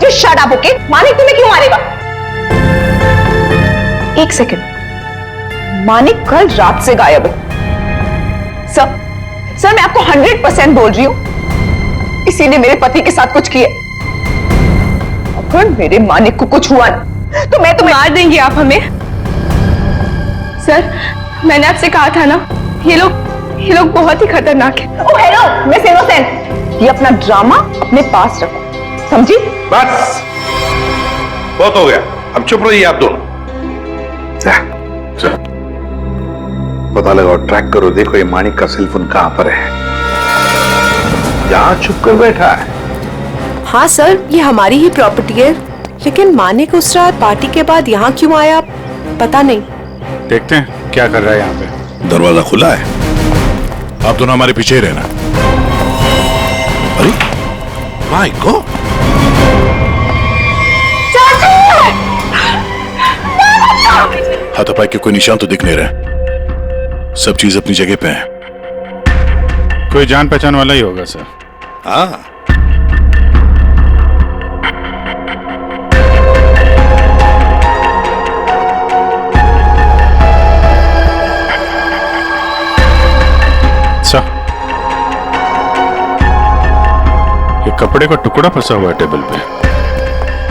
जो शट अप ओके? मानिक तुम्हें क्यों मारेगा? एक सेकंड, मानिक कल रात से गायब है। सर मैं आपको 100% बोल रही हूं, इसी ने मेरे पति के साथ कुछ किया। अगर मेरे मानिक को कुछ हुआ तो मैं तुम्हें मार देंगे आप हमें। सर, मैंने आपसे कहा था ना, ये लोग बहुत ही खतरनाक है। ओह हेलो, मिस इनोसेंट, ये अपना ड्रामा अपने पास रखो, समझी? बस बहुत हो गया, अब चुप रहिए आप दोनों। पता लगाओ, ट्रैक करो, देखो ये मानिक का सेल फोन कहां पर है। यहां छुप कर बैठा है। हाँ सर, ये हमारी ही प्रॉपर्टी है, लेकिन मानिक उस रात पार्टी के बाद यहाँ क्यों आया पता नहीं। देखते हैं क्या कर रहा है यहाँ पे। दरवाजा खुला है, आप दोनों हमारे पीछे ही रहना। अरे माय गॉड, हाथापाई के कोई निशान तो दिख नहीं रहे, सब चीज अपनी जगह पे है। कोई जान पहचान वाला ही होगा सर। हाँ, कपड़े का टुकड़ा फंसा हुआ है टेबल पे,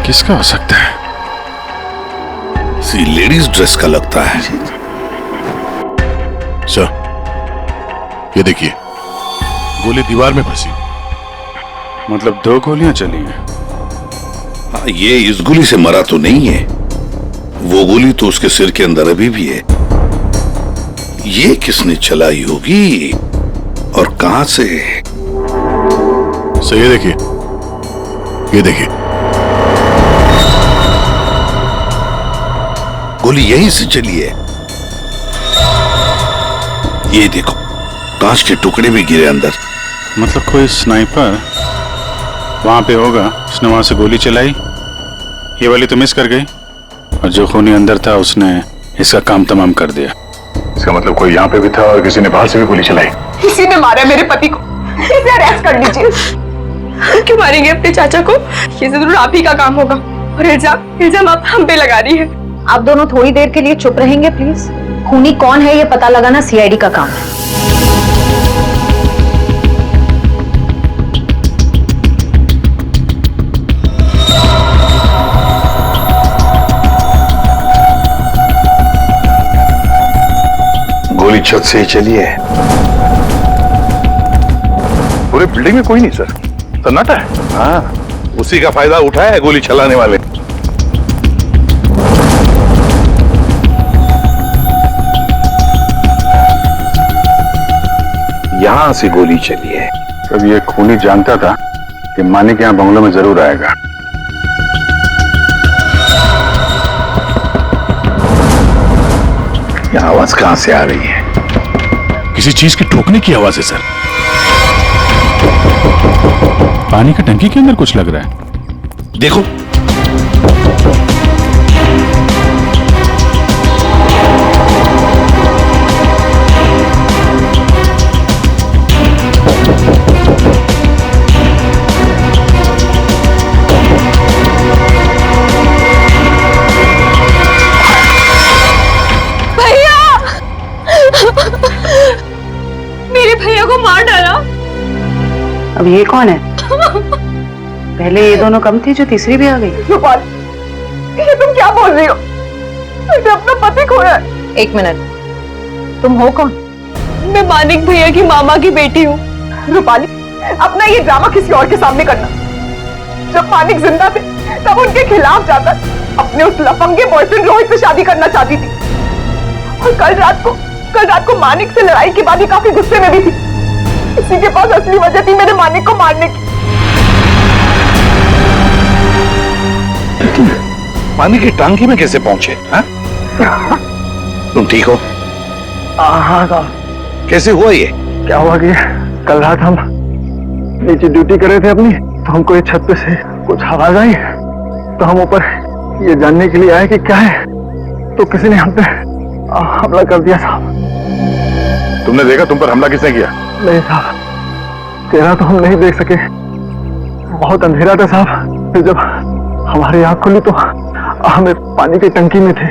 किसका हो सकता है? सी लेडीज ड्रेस का लगता है। सर, ये देखिए, गोली दीवार में फंसी, मतलब 2 गोलियां चली हैं। हाँ, ये इस गोली से मरा तो नहीं है, वो गोली तो उसके सिर के अंदर अभी भी है। ये किसने चलाई होगी और कहां से? सर, ये देखिए, ये देखिए, गोली यहीं से चली है। ये देखो, कांच के टुकड़े भी गिरे अंदर। मतलब कोई स्नाइपर वहां पे होगा, उसने वहां से गोली चलाई, ये वाली तो मिस कर गई, और जो खूनी अंदर था उसने इसका काम तमाम कर दिया। इसका मतलब कोई यहाँ पे भी था और किसी ने बाहर से भी गोली चलाई। किसी ने मारा मेरे पति को, इसे अरेस्ट कर लीजिए। क्यों मारेंगे अपने चाचा को? ये जरूर आप ही का काम होगा, और इल्जाम आप हम पे लगा रही है। आप दोनों थोड़ी देर के लिए चुप रहेंगे प्लीज। खूनी कौन है ये पता लगाना सीआईडी का काम है। गोली छत से ही चली है। पूरे बिल्डिंग में कोई नहीं सर, सन्नाटा है। हाँ, उसी का फायदा उठाया है गोली चलाने वाले। यहां से गोली चली है। तब ये खूनी जानता था कि मानिक यहाँ बंगलों में जरूर आएगा। यह आवाज कहां से आ रही है? किसी चीज के ठोकने की आवाज है सर। पानी का टंकी के अंदर कुछ लग रहा है। देखो, मेरे भैया को मार डाला। अब ये कौन है? पहले ये दोनों कम थी जो तीसरी भी आ गई। रूपाल, ये तुम क्या बोल रही हो? मैंने अपना पति खोया है। एक मिनट, तुम हो कौन? मैं मानिक भैया की मामा की बेटी हूँ। रूपाली, अपना ये ड्रामा किसी और के सामने करना। जब मानिक जिंदा थे तब उनके खिलाफ जाकर अपने उस लफंगे बॉयफ्रेंड रोहित से शादी करना चाहती थी, और कल रात को मानिक से लड़ाई के बाद ही काफी गुस्से में भी थी। इसी के पास असली वजह थी मेरे मानिक को मारने की। मानिक की टांगी में कैसे पहुंचे? हाँ? तुम ठीक हो? हाँ साहब। कैसे हुआ ये? क्या हुआ कि कल रात हम नीचे ड्यूटी कर रहे थे अपनी, तो हमको ये छत पे से कुछ आवाज आई, तो हम ऊपर ये जानने के लिए आए कि क्या है, तो किसी ने हम पे हमला कर दिया साहब। तुमने देखा तुम पर हमला किसने किया? नहीं साहब, चेहरा तो हम नहीं देख सके, बहुत अंधेरा था साहब। फिर जब हमारी आंख खुली तो हमें पानी की टंकी में थे।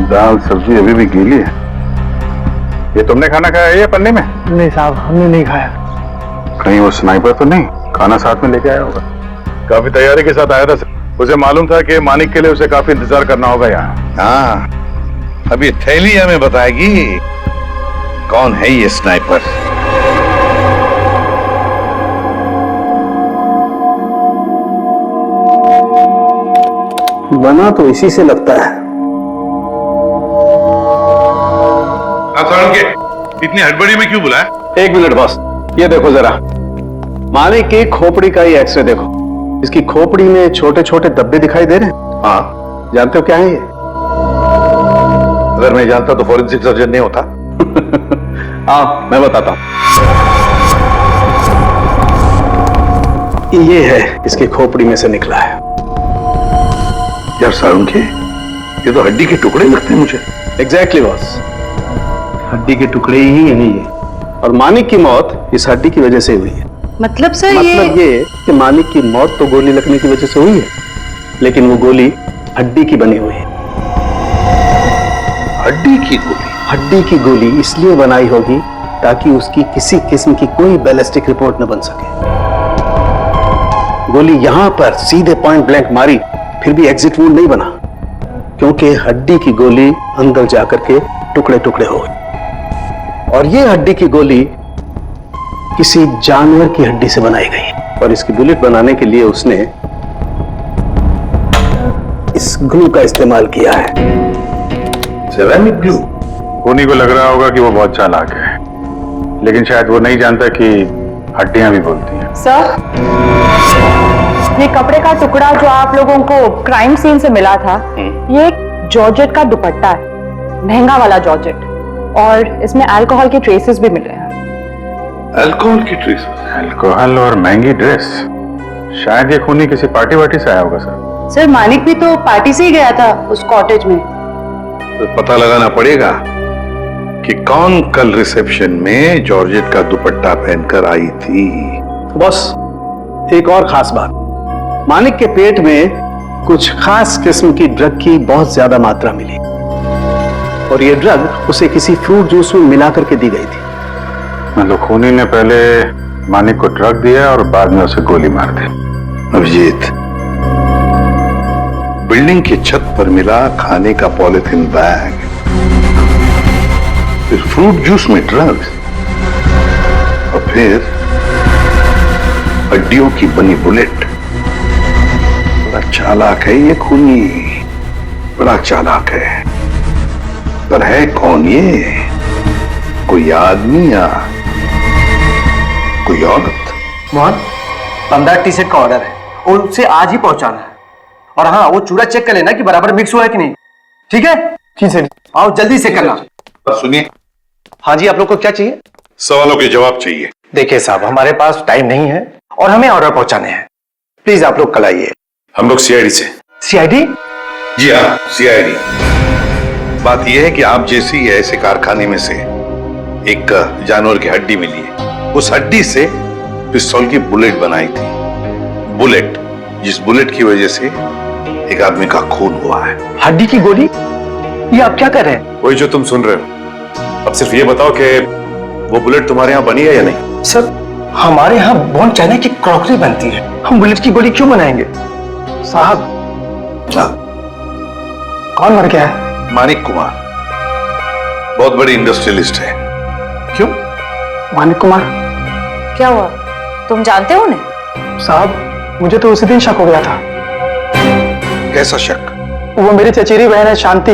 दाल सब्जी अभी भी गीली है। ये तुमने खाना खाया है या पन्ने में? नहीं साहब, हमने नहीं खाया। कहीं वो स्नाइपर तो नहीं खाना साथ में लेके आया होगा? काफी तैयारी के साथ आया था। उसे मालूम था कि मानिक के लिए उसे काफी इंतजार करना होगा यहाँ। हाँ, अभी थैली हमें बताएगी कौन है ये स्नाइपर। बना तो इसी से लगता है। इतनी हड़बड़ी में क्यों बुलाया? एक मिनट बॉस, ये देखो जरा, मानिक की खोपड़ी का ही एक्सरे देखो। इसकी खोपड़ी में छोटे छोटे धब्बे दिखाई दे रहे हैं। हाँ, जानते हो क्या है ये? अगर मैं जानता तो फॉरेंसिक सर्जन नहीं होता। हाँ, मैं बताता हूं। ये है इसकी खोपड़ी में से निकला है। यार सारुण के, ये तो हड्डी के टुकड़े लगते हैं मुझे। एग्जैक्टली बॉस, हड्डी के टुकड़े ही है ये, और मानिक की मौत इस हड्डी की वजह से हुई है। मतलब सर मतलब ये कि मानिक की मौत तो गोली लगने की वजह से हुई है, लेकिन वो गोली हड्डी की बनी हुई है। हड्डी की गोली? हड्डी की गोली इसलिए बनाई होगी ताकि उसकी किसी किस्म की कोई बैलिस्टिक रिपोर्ट न बन सके। गोली यहां पर सीधे पॉइंट ब्लैंक मारी, फिर भी एग्जिट वुंड नहीं बना, क्योंकि हड्डी की गोली अंदर जाकर के टुकड़े टुकड़े हो गई। और ये हड्डी की गोली किसी जानवर की हड्डी से बनाई गई, और इसकी बुलेट बनाने के लिए उसने इस ग्लू का इस्तेमाल किया है, सेरेमिक ग्लू। खूनी को लग रहा होगा कि वो बहुत चालाक है, लेकिन शायद वो नहीं जानता कि हड्डियां भी बोलती हैं। सर, ये कपड़े का टुकड़ा जो आप लोगों को क्राइम सीन से मिला था, ये एक जॉर्जेट का दुपट्टा है, महंगा वाला जॉर्जेट, और इसमें अल्कोहल के ट्रेसेस भी मिले हैं। अल्कोहल की ट्रेसेस? अल्कोहल और महंगी ड्रेस? शायद ये खूनी किसी पार्टी वार्टी से आया होगा सर। सर मालिक भी तो पार्टी से ही गया था उस कॉटेज में। तो पता लगाना पड़ेगा कि कौन कल रिसेप्शन में जॉर्जेट का दुपट्टा पहनकर आई थी। बॉस, एक और खास बात, मालिक के पेट में कुछ खास किस्म की ड्रग की बहुत ज्यादा मात्रा मिली, और ये ड्रग उसे किसी फ्रूट जूस में मिला करके दी गई थी। मतलब खूनी ने पहले मानिक को ड्रग दिया और बाद में उसे गोली मार दी। अभिजीत, बिल्डिंग की छत पर मिला खाने का पॉलिथीन बैग, फिर फ्रूट जूस में ड्रग्स, और फिर हड्डियों की बनी बुलेट। बड़ा चालाक है ये खूनी, बड़ा चालाक है। पर है कौन ये? कोई आदमी या कोई औरत? मोहन, 15 टी-शर्ट का ऑर्डर है और उसे आज ही पहुंचाना है। और हाँ, वो चूड़ा चेक कर लेना कि बराबर मिक्स हुआ है कि नहीं। ठीक है? जी सर। आओ जल्दी से करना। सुनिए। हाँ जी, आप लोग को क्या चाहिए? सवालों के जवाब चाहिए। देखिए साहब, हमारे पास टाइम नहीं है और हमें ऑर्डर पहुंचाने हैं। प्लीज आप लोग कल आइए। हम लोग सीआईडी से। सीआईडी? जी हाँ, सीआईडी। बात यह है कि आप जैसी ऐसे कारखाने में से एक जानवर की हड्डी मिली है, उस हड्डी से पिस्तौल की बुलेट बनाई थी। बुलेट, जिस बुलेट की वजह से एक आदमी का खून हुआ है। हड्डी की गोली? ये आप क्या कर रहे हैं? वही जो तुम सुन रहे हो। अब सिर्फ ये बताओ कि वो बुलेट तुम्हारे यहाँ बनी है या नहीं? सर, हमारे यहाँ बोन चाइना की क्रॉकरी बनती है, हम बुलेट की गोली क्यों बनाएंगे? साहब, कौन मर गया है? मानिक कुमार, बहुत बड़ी इंडस्ट्रियलिस्ट है। क्यों? मानिक कुमार? क्या हुआ, तुम जानते हो उन्हें? साहब, मुझे तो उसी दिन शक हो गया था। कैसा शक? वो मेरी चचेरी बहन है शांति,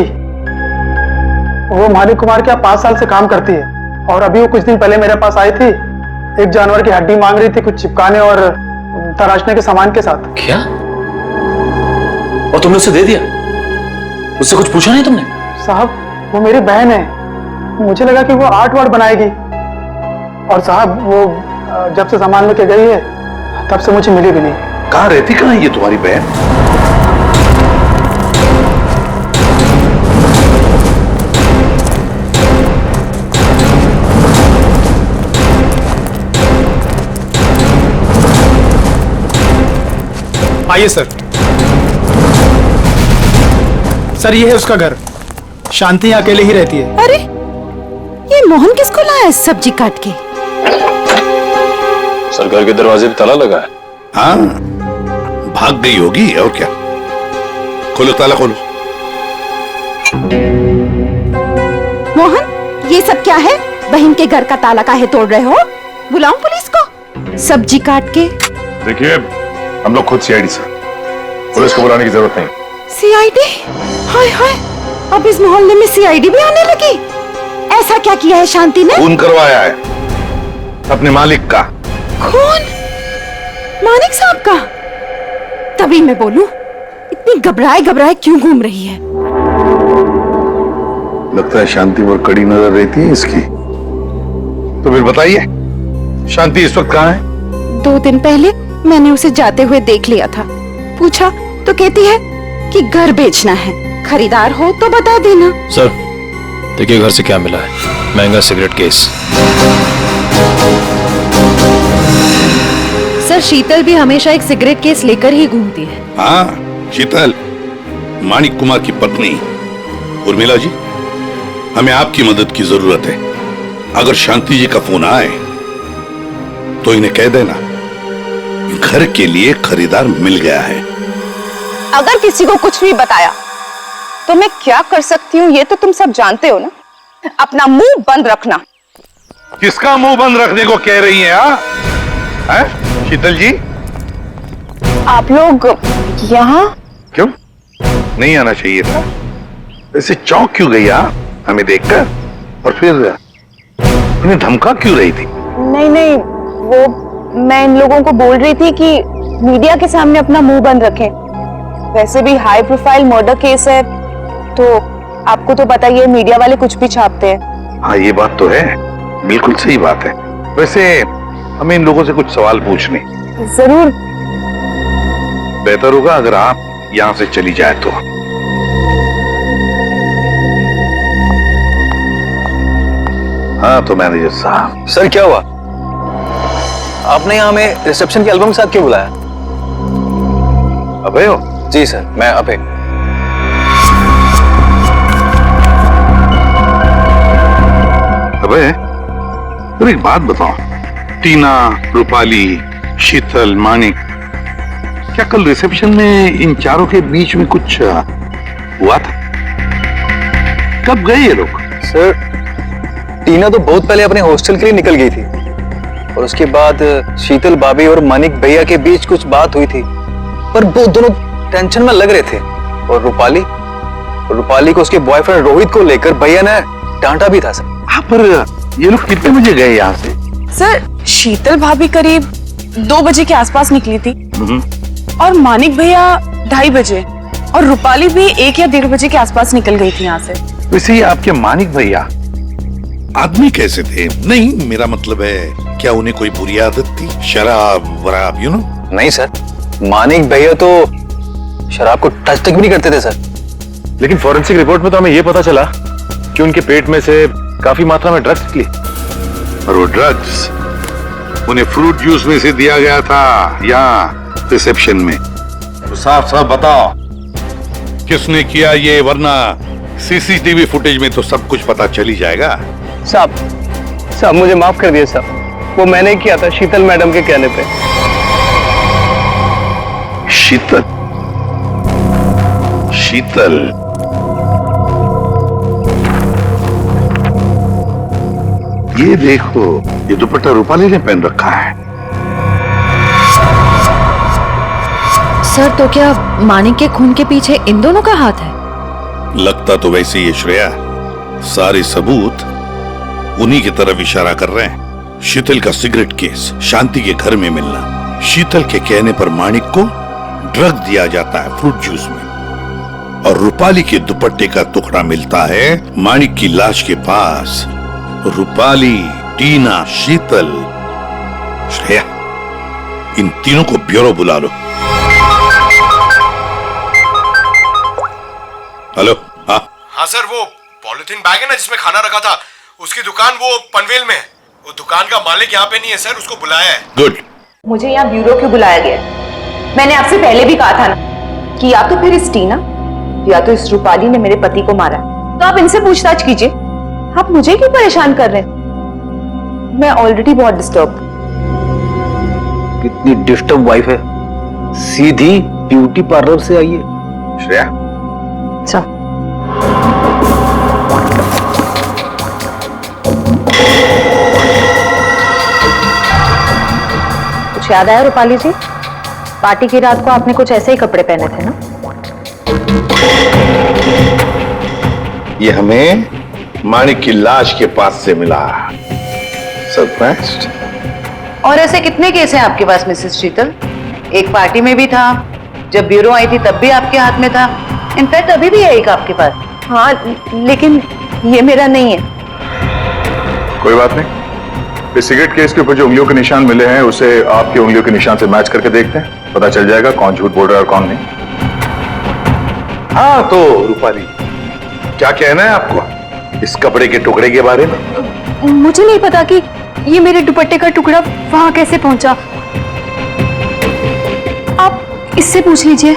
वो मानिक कुमार के यहाँ 5 साल से काम करती है, और अभी वो कुछ दिन पहले मेरे पास आई थी, एक जानवर की हड्डी मांग रही थी कुछ चिपकाने और तराशने के सामान के साथ। क्या? और तुमने उसे दे दिया? उससे कुछ पूछा नहीं तुमने? साहब, वो मेरी बहन है, मुझे लगा कि वो आर्ट वार्ट बनाएगी, और साहब वो जब से सामान लेके गई है तब से मुझे मिली भी नहीं। कहाँ रहती, कहाँ है ये तुम्हारी बहन? आइए सर। सर, ये है उसका घर। शांति अकेले ही रहती है। अरे, ये मोहन किसको लाया है सब्जी काट के? सर, घर के दरवाजे पे ताला लगा है। हाँ, भाग गई होगी और क्या। खोलो, ताला खोलो। मोहन, ये सब क्या है? बहन के घर का ताला काहे तोड़ रहे हो? बुलाऊं पुलिस को? सब्जी काट के। देखिए, हम लोग खुद सीआईडी से, पुलिस को बुलाने की जरूरत नहीं। सीआईडी? हाय हाय, अब इस मोहल्ले में सीआईडी भी आने लगी। ऐसा क्या किया है शांति ने? खून करवाया है अपने मालिक का। खून? मालिक साहब का? तभी मैं बोलूं, इतनी घबराए घबराए क्यों घूम रही है? लगता है शांति पर कड़ी नजर रहती है इसकी। तो फिर बताइए, शांति इस वक्त कहाँ है? 2 दिन पहले मैंने उसे जाते हुए देख लिया था। पूछा तो कहती है कि घर बेचना है, खरीदार हो तो बता देना। सर, देखिए घर से क्या मिला है। महंगा सिगरेट केस। सर, शीतल भी हमेशा एक सिगरेट केस लेकर ही घूमती है। हाँ, शीतल, माणिक कुमार की पत्नी उर्मिला जी, हमें आपकी मदद की जरूरत है। अगर शांति जी का फोन आए तो इन्हें कह देना घर के लिए खरीदार मिल गया है। अगर किसी को कुछ भी बताया तो मैं क्या कर सकती हूँ ये तो तुम सब जानते हो ना। अपना मुंह बंद रखना। किसका मुंह बंद रखने को कह रही हैं? हैं? शीतल जी, आप लोग यहाँ क्यों नहीं आना चाहिए था? ऐसे चौंक क्यों गई हमें देखकर? और फिर उन्हें धमका क्यों रही थी? नहीं नहीं, वो मैं इन लोगों को बोल रही थी कि मीडिया के सामने अपना मुंह बंद रखें। वैसे भी हाई प्रोफाइल मर्डर केस है तो आपको तो पता ही है मीडिया वाले कुछ भी छापते हैं। हाँ ये बात तो है, बिल्कुल सही बात है। वैसे हमें इन लोगों से कुछ सवाल पूछने। जरूर। बेहतर होगा अगर आप यहाँ से चली जाए तो। हाँ तो मैनेजर साहब। सर क्या हुआ? आपने यहाँ हमें रिसेप्शन के एल्बम के साथ क्यों बुलाया? अभय हो? जी सर, मैं अभय। अबे तो एक बात बताओ, टीना, रूपाली, शीतल, माणिक, क्या कल रिसेप्शन में इन चारों के बीच में कुछ हुआ था? कब गए ये लोग? सर टीना तो बहुत पहले अपने हॉस्टल के लिए निकल गई थी और उसके बाद शीतल भाभी और मानिक भैया के बीच कुछ बात हुई थी, पर वो दोनों टेंशन में लग रहे थे। और रूपाली को उसके बॉयफ्रेंड रोहित को लेकर भैया ने डांटा भी था सर। पर ये लोग कितने बजे गए यहाँ से? सर शीतल भाभी करीब 2 बजे के आसपास निकली थी और मानिक भैया 2:30 बजे और रूपाली भी 1 या 1:30 बजे के आसपास निकल गई थी यहाँ से। वैसे ही आपके मानिक भैया आदमी कैसे थे? नहीं, मेरा मतलब है क्या उन्हें कोई बुरी आदत थी? शराब वराब, यू नो? नहीं सर, मानिक भैया तो शराब को टच तक भी नहीं करते थे सर। लेकिन फॉरेंसिक रिपोर्ट में तो हमें यह पता चला कि उनके पेट में से काफी मात्रा में ड्रग्स निकली। और वो ड्रग्स उन्हें फ्रूट जूस में से दिया गया था यहाँ रिसेप्शन में। तो साफ साफ बताओ किसने किया ये, वरना सीसीटीवी फुटेज में तो सब कुछ पता चल ही जाएगा। साहब मुझे माफ कर दिए साहब, वो मैंने किया था शीतल मैडम के कहने पे। शीतल ये देखो, ये दुपट्टा रूपाली ने पहन रखा है। सर तो क्या मानिक के खून के पीछे इन दोनों का हाथ है? लगता तो वैसे ही है श्रेया, सारे सबूत उन्हीं की तरफ इशारा कर रहे हैं। शीतल का सिगरेट केस, शांति के घर में मिलना, शीतल के कहने पर माणिक को ड्रग दिया जाता है फ्रूट जूस में, और रूपाली के दुपट्टे का टुकड़ा मिलता है माणिक की लाश के पास। रूपाली, टीना, शीतल, श्रेया, इन तीनों को ब्यूरो बुला लो। हेलो। हाँ सर, वो पॉलिथीन बैग है ना जिसमें खाना रखा था, उसकी दुकान वो पनवेल में है। वो दुकान का मालिक यहाँ पे नहीं है सर, उसको बुलाया है। गुड। मुझे यहाँ ब्यूरो क्यों बुलाया गया? मैंने आपसे पहले भी कहा था ना कि या तो फिर इस टीना या तो इस रूपाली ने मेरे पति को मारा, तो आप इनसे पूछताछ कीजिए। आप मुझे क्यों परेशान कर रहे हैं? मैं ऑलरेडी बहुत डिस्टर्ब। कितनी डिस्टर्ब वाइफ है, सीधी ब्यूटी पार्लर से आई है। श्रेया, अच्छा कुछ याद आया रूपाली जी? पार्टी की रात को आपने कुछ ऐसे ही कपड़े पहने थे ना? ये हमें माणिक की लाश के पास से मिला। सरप्राइज्ड। और ऐसे कितने केस हैं आपके पास मिसेस शीतल? एक पार्टी में भी था, जब ब्यूरो आई थी तब भी आपके हाथ में था, इनफैक्ट अभी भी है एक आपके पास। हाँ लेकिन ये मेरा नहीं है। कोई बात नहीं, इस सिगरेट केस के ऊपर जो उंगलियों के निशान मिले हैं उसे आपके उंगलियों के निशान से मैच करके देखते हैं, पता चल जाएगा कौन झूठ बोल रहा है और कौन नहीं। हाँ तो रूपाली, क्या कहना है आपको इस कपड़े के टुकड़े के बारे में? मुझे नहीं पता कि ये मेरे दुपट्टे का टुकड़ा वहां कैसे पहुंचा। आप इससे पूछ लीजिए।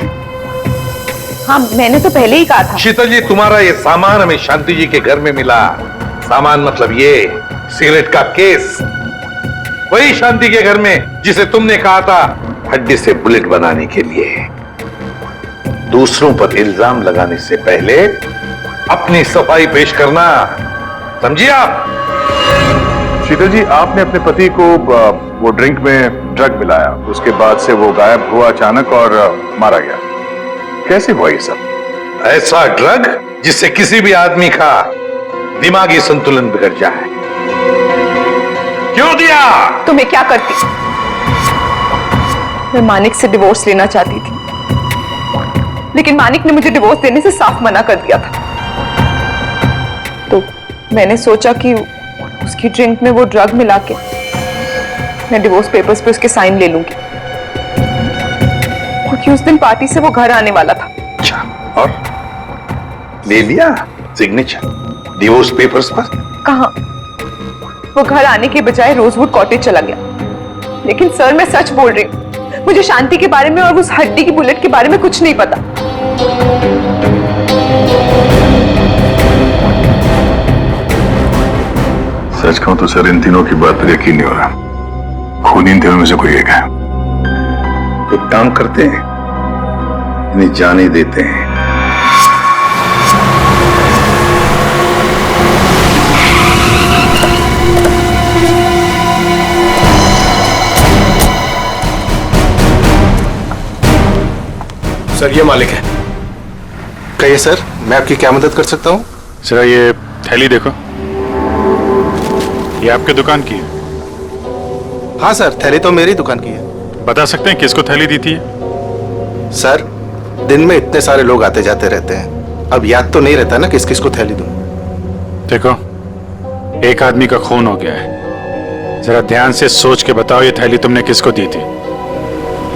हाँ मैंने तो पहले ही कहा था। शीतल जी, तुम्हारा ये सामान हमें शांति जी के घर में मिला। सामान मतलब ये सिगरेट का केस, वही शांति के घर में जिसे तुमने कहा था हड्डी से बुलेट बनाने के लिए। दूसरों पर इल्जाम लगाने से पहले अपनी सफाई पेश करना, समझिए आप? शीतल जी, आपने अपने पति को वो ड्रिंक में ड्रग मिलाया, उसके बाद से वो गायब हुआ अचानक और मारा गया। कैसे हुआ ये सब? ऐसा ड्रग जिससे किसी भी आदमी का दिमागी संतुलन बिगड़ जाए। क्यों दिया? तो मैं क्या करती? मैं मानिक से डिवोर्स लेना चाहती थी, लेकिन मानिक ने मुझे डिवोर्स देने से साफ मना कर दिया था। तो मैंने सोचा कि उसकी ड्रिंक में वो ड्रग मिला के मैं डिवोर्स पेपर्स पे उसके साइन ले लूंगी, क्योंकि उस दिन पार्टी से वो घर आने वाला था। अच्छा, और ले लिया सिग्नेचर डिवोर्स पेपर्स पर? कहाँ, वो घर आने के बजाय रोजवुड कॉटेज चला गया। लेकिन सर, मैं सच बोल रही हूँ, मुझे शांति के बारे में और उस हड्डी की बुलेट के बारे में कुछ नहीं पता। सच कहूं तो सर, इन तीनों की बात पर यकीन नहीं हो रहा। खून इन तीनों में से कोई एक है। एक काम करते हैं, इन्हें जाने देते हैं। सर, ये मालिक है। कहिए सर, मैं आपकी क्या मदद कर सकता हूँ? सर, ये थैली देखो, ये आपके दुकान की है? हाँ सर, थैली तो मेरी दुकान की है। बता सकते हैं किसको थैली दी थी? सर, दिन में इतने सारे लोग आते जाते रहते हैं, अब याद तो नहीं रहता ना किस किस को थैली दूं। देखो, एक आदमी का खून हो गया है, जरा ध्यान से सोच के बताओ ये थैली तुमने किसको दी थी?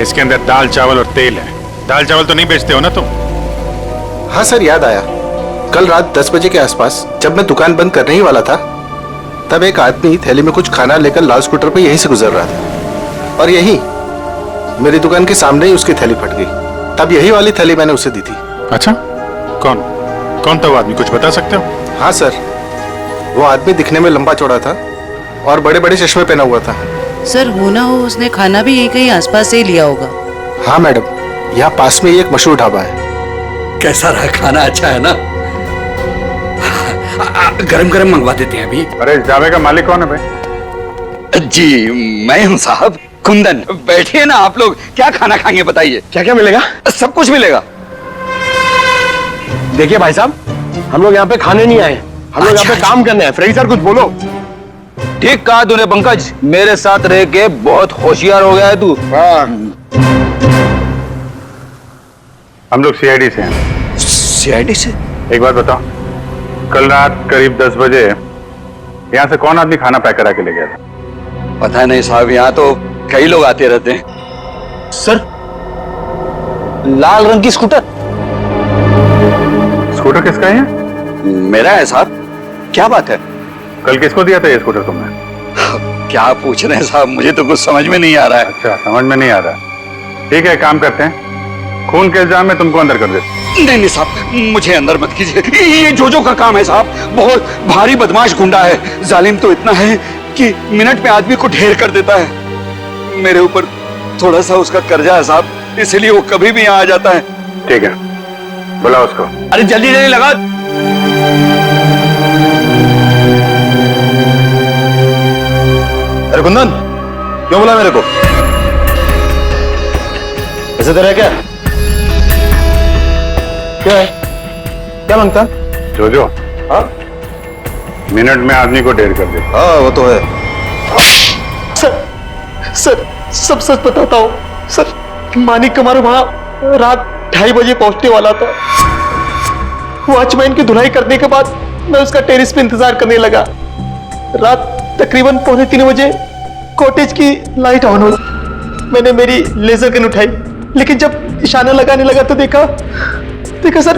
इसके अंदर दाल चावल और तेल है। दाल चावल तो नहीं बेचते हो ना तुम? हाँ सर, याद आया। कल रात 10 बजे के आसपास जब मैं दुकान बंद करने ही वाला था, तब एक आदमी थैली में कुछ खाना लेकर लाल स्कूटर पे यहीं से गुजर रहा था, और यही मेरी दुकान के सामने ही उसकी थैली फट गई। तब यही वाली थैली मैंने उसे दी थी। अच्छा, कौन कौन था वो आदमी, कुछ बता सकते हो? हाँ सर, वो आदमी दिखने में लंबा चौड़ा था और बड़े बड़े चश्मे पहना हुआ था। सर, होना हो उसने खाना भी यहीं कहीं आसपास से ही लिया होगा। हाँ मैडम, यहाँ पास में ही एक मशहूर ढाबा है। कैसा रहा खाना? अच्छा है ना? गरम गरम मंगवा देते हैं अभी। अरे, इस ढाबे का मालिक कौन है भाई? जी मैं हूँ साहब, कुंदन। बैठिए ना आप लोग, क्या खाना खाएंगे बताइए? क्या क्या मिलेगा? सब कुछ मिलेगा। देखिए भाई साहब, हम लोग यहाँ पे खाने नहीं आए, हम लोग यहाँ पे काम करने आए। फ्रेडी सर, कुछ बोलो। ठीक कहा तूने पंकज, मेरे साथ रह के बहुत होशियार हो गया है तू। हम लोग सीआईडी से हैं। सीआईडी से? एक बात बताओ, कल रात करीब 10 बजे यहाँ से कौन आदमी खाना पैक करा के ले गया था? पता नहीं साहब, यहाँ तो कई लोग आते रहते हैं। सर, लाल रंग की स्कूटर। स्कूटर किसका है? मेरा है साहब। क्या बात है? कल किसको दिया था ये स्कूटर तुमने? क्या पूछ रहे हैं साहब, मुझे तो कुछ समझ में नहीं आ रहा है। अच्छा, समझ में नहीं आ रहा। ठीक है, काम करते हैं, खून के इल्जाम में तुमको अंदर कर देते। नहीं नहीं साहब, मुझे अंदर मत कीजिए। ये जोजो का काम है साहब, बहुत भारी बदमाश गुंडा है। जालिम तो इतना है कि मिनट में आदमी को ढेर कर देता है। मेरे ऊपर थोड़ा सा उसका कर्जा है साहब, इसलिए वो कभी भी यहाँ आ जाता है। ठीक है, बुलाओ उसको। अरे जल्दी जल्दी लगा। अरे कुंदन, क्यों बोला मेरे को? ऐसे तेरा क्या क्या है? क्या मांगता? जोजो, हाँ, मिनट में आदमी को ढेर कर दे। हाँ वो तो है। सर, सब सच बताता हूँ। सर, मानिक हमारे वहां रात 2:30 बजे पहुंचने वाला था। वॉचमैन की धुलाई करने के बाद मैं उसका टेरिस पे इंतजार करने लगा। रात तकरीबन 2:45 बजे कॉटेज की लाइट ऑन हुई। मैंने मेरी लेजर गन उठाई, लेकिन जब निशाना लगाने लगा तो देखा सर,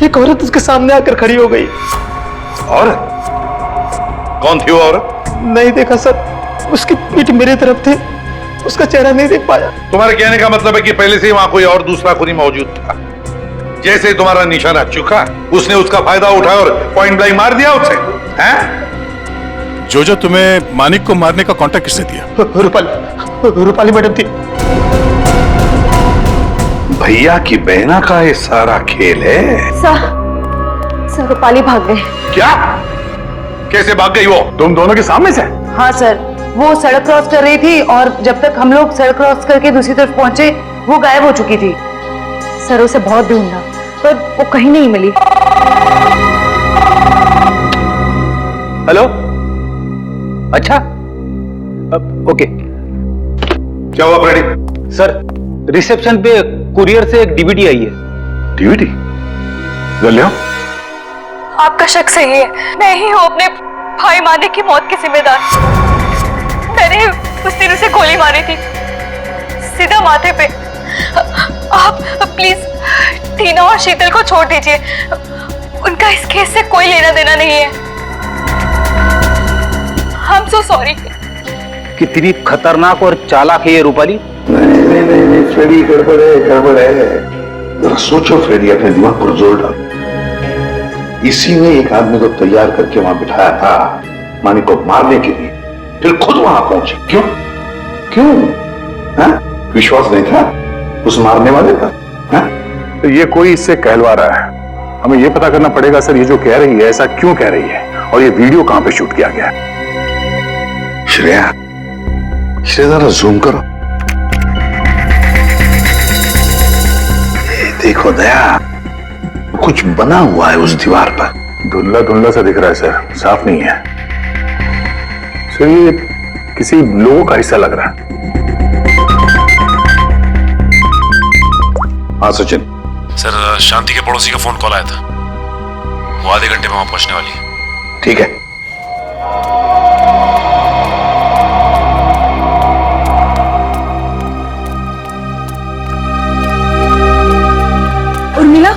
एक औरत उसके सामने आकर खड़ी हो गई। औरत? कौन थी वो औरत? नहीं देखा सर, उसकी पीठ मेरे तरफ थी, उसका चेहरा नहीं देख पाया। तुम्हारे कहने का मतलब है कि पहले से ही वहां कोई और दूसरा खूनी मौजूद था? जैसे तुम्हारा निशाना चुका उसने उसका फायदा उठाया और पॉइंट ब्लैंक मार दिया उसे, हैं? जोजो, तुम्हें मानिक को मारने का कॉन्ट्रैक्ट किसने दिया? रूपाली मैडम थी। भैया की बहना का ये सारा खेल है। सर रूपाली भाग गए। क्या? कैसे भाग गई वो? तुम दोनों के सामने से? हाँ सर, वो सड़क क्रॉस कर रही थी और जब तक हम लोग सड़क क्रॉस करके दूसरी तरफ पहुंचे वो गायब हो चुकी थी। सर उसे बहुत ढूंढा पर वो कहीं नहीं मिली। हेलो, अच्छा, ओके। क्या हुआ फ्रेडी? सर, रिसेप्शन पे कुरियर से एक डीवीडी आई है। डीवीडी? ले आओ। आपका शक सही है, मैं ही हूँ अपने भाई मानिक की मौत की जिम्मेदार। मैंने उस दिन उसे गोली मारी थी, सीधा माथे पे। आप प्लीज टीना और शीतल को छोड़ दीजिए, उनका इस केस से कोई लेना देना नहीं है। I'm so sorry। कितनी खतरनाक और चालाक है ये रूपाली। नहीं, फ्रेडी गड़बड़ है। जरा सोचो फ्रेडी, अपने दिमाग पर जोर डालो। इसी ने एक आदमी को तैयार करके वहां बिठाया था मानिक को मारने के लिए, फिर खुद वहां पहुंचे। क्यों? हाँ? विश्वास नहीं था उस मारने वाले का? हाँ? तो ये कोई इससे कहलवा रहा है। हमें ये पता करना पड़ेगा सर, ये जो कह रही है ऐसा क्यों कह रही है, और ये वीडियो कहां पे शूट किया गया है। श्रेया जरा जूम करो। देखो दया, कुछ बना हुआ है उस दीवार पर। धुंधला सा दिख रहा है सर, साफ नहीं है सर। ये किसी लोगों का हिस्सा लग रहा है। हाँ सचिन। सर, शांति के पड़ोसी का फोन कॉल आया था, वो आधे घंटे में वहां पहुंचने वाली है। ठीक है। उर्मिला,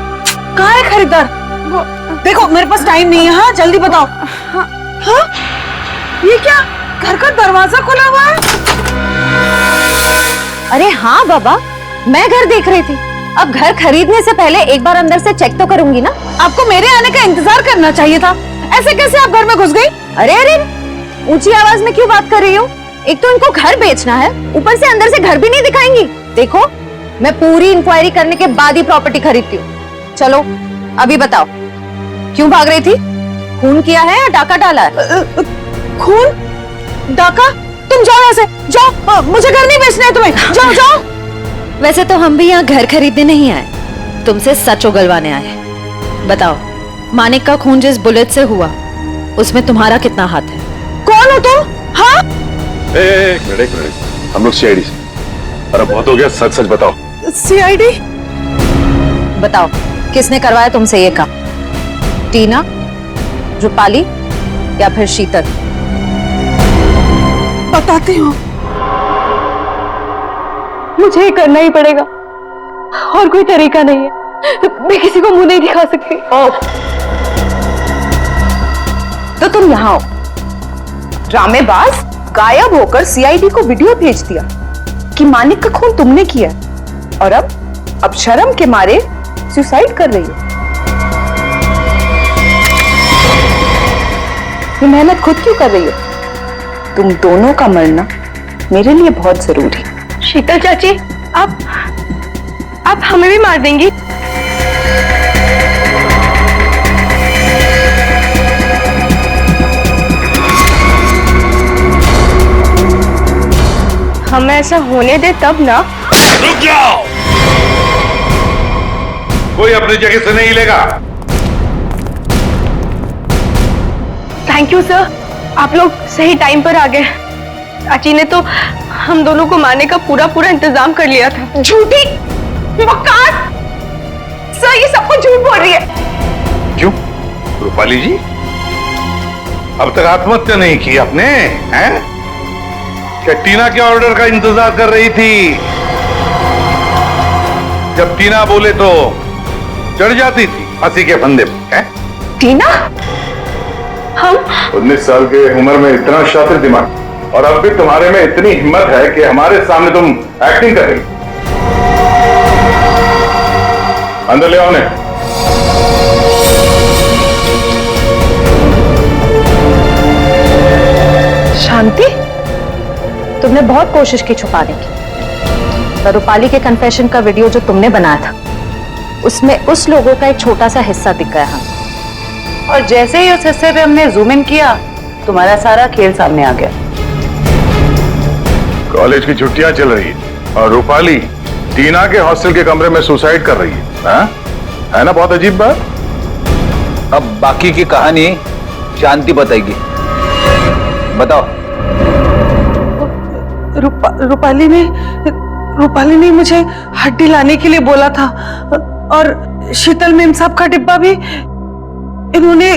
कहाँ है खरीदार? देखो मेरे पास टाइम नहीं है। हाँ जल्दी बताओ। हाँ? ये क्या, घर का दरवाजा खुला हुआ है? अरे हाँ बाबा, मैं घर देख रही थी। अब घर खरीदने से पहले एक बार अंदर से चेक तो करूंगी ना। आपको मेरे आने का इंतजार करना चाहिए था। ऐसे कैसे आप घर में घुस गई? अरे ऊंची आवाज में क्यों बात कर रही हो? एक तो इनको घर बेचना है, ऊपर से अंदर से घर भी नहीं दिखाएंगी। देखो, मैं पूरी इंक्वायरी करने के बाद ही प्रॉपर्टी खरीदती हूँ। चलो अभी बताओ, क्यों भाग रही थी? खून किया है या डाका डाला है? खून? डाका? तुम जाओ यहाँ से, जाओ। मुझे घर नहीं बेचना है तुम्हें। जाओ। वैसे तो हम भी यहाँ घर खरीदने नहीं आए, तुमसे सच उगलवाने आए। बताओ, मानिक का खून जिस बुलेट से हुआ उसमें तुम्हारा कितना हाथ है? कौन हो तुम? हाँ? एक मिनट, हम लोग सीआईडी से। अरे बहुत हो गया, सच बताओ। सीआईडी? बताओ, किसने करवाया तुमसे ये काम? टीना, रूपाली या फिर शीतल? बताती हूँ। मुझे ये करना ही पड़ेगा, और कोई तरीका नहीं है। मैं किसी को मुंह नहीं दिखा सकती। तो तुम यहाँ हो, ड्रामेबाज, गायब होकर सीआईडी को वीडियो भेज दिया कि मानिक का खून तुमने किया, और अब शर्म के मारे सुसाइड कर रही हो। ये मेहनत खुद क्यों कर रही हो? तुम दोनों का मरना मेरे लिए बहुत जरूरी है। शीतल चाची, आप हमें भी मार देंगी? हमें ऐसा होने दे तब ना। रुक जाओ, कोई अपनी जगह से नहीं हिलेगा। थैंक यू सर, आप लोग सही टाइम पर आ गए। चाची ने तो हम दोनों को मारने का पूरा इंतजाम कर लिया था। झूठी मक्कार! सर ये सब कुछ झूठ बोल रही है। क्यों रूपाली जी, अब तक आत्महत्या नहीं की आपने? हैं? क्या टीना के ऑर्डर का इंतजार कर रही थी? जब टीना बोले तो चढ़ जाती थी फांसी के फंदे पे। टीना? हम 19 साल के उम्र में इतना शातिर दिमाग, और अब भी तुम्हारे में इतनी हिम्मत है कि हमारे सामने तुम एक्टिंग कर रही। अंदर ले आओ उन्हें। शांति, तुमने बहुत कोशिश की छुपाने की, पर रूपाली के कन्फेशन का वीडियो जो तुमने बनाया था उसमें उस लोगों का एक छोटा सा हिस्सा दिख गया हमें। और जैसे ही उस हिस्से पे हमने जूम इन किया, तुम्हारा सारा खेल सामने आ गया। कॉलेज की छुट्टियां चल रही है और रूपाली टीना के हॉस्टल के कमरे में सुसाइड कर रही है। हाँ? है ना बहुत अजीब बात। अब बाकी की कहानी शांति बताएगी। बताओ। रूपाली ने मुझे हड्डी लाने के लिए बोला था और शीतल मेम साहब का डिब्बा भी इन्होंने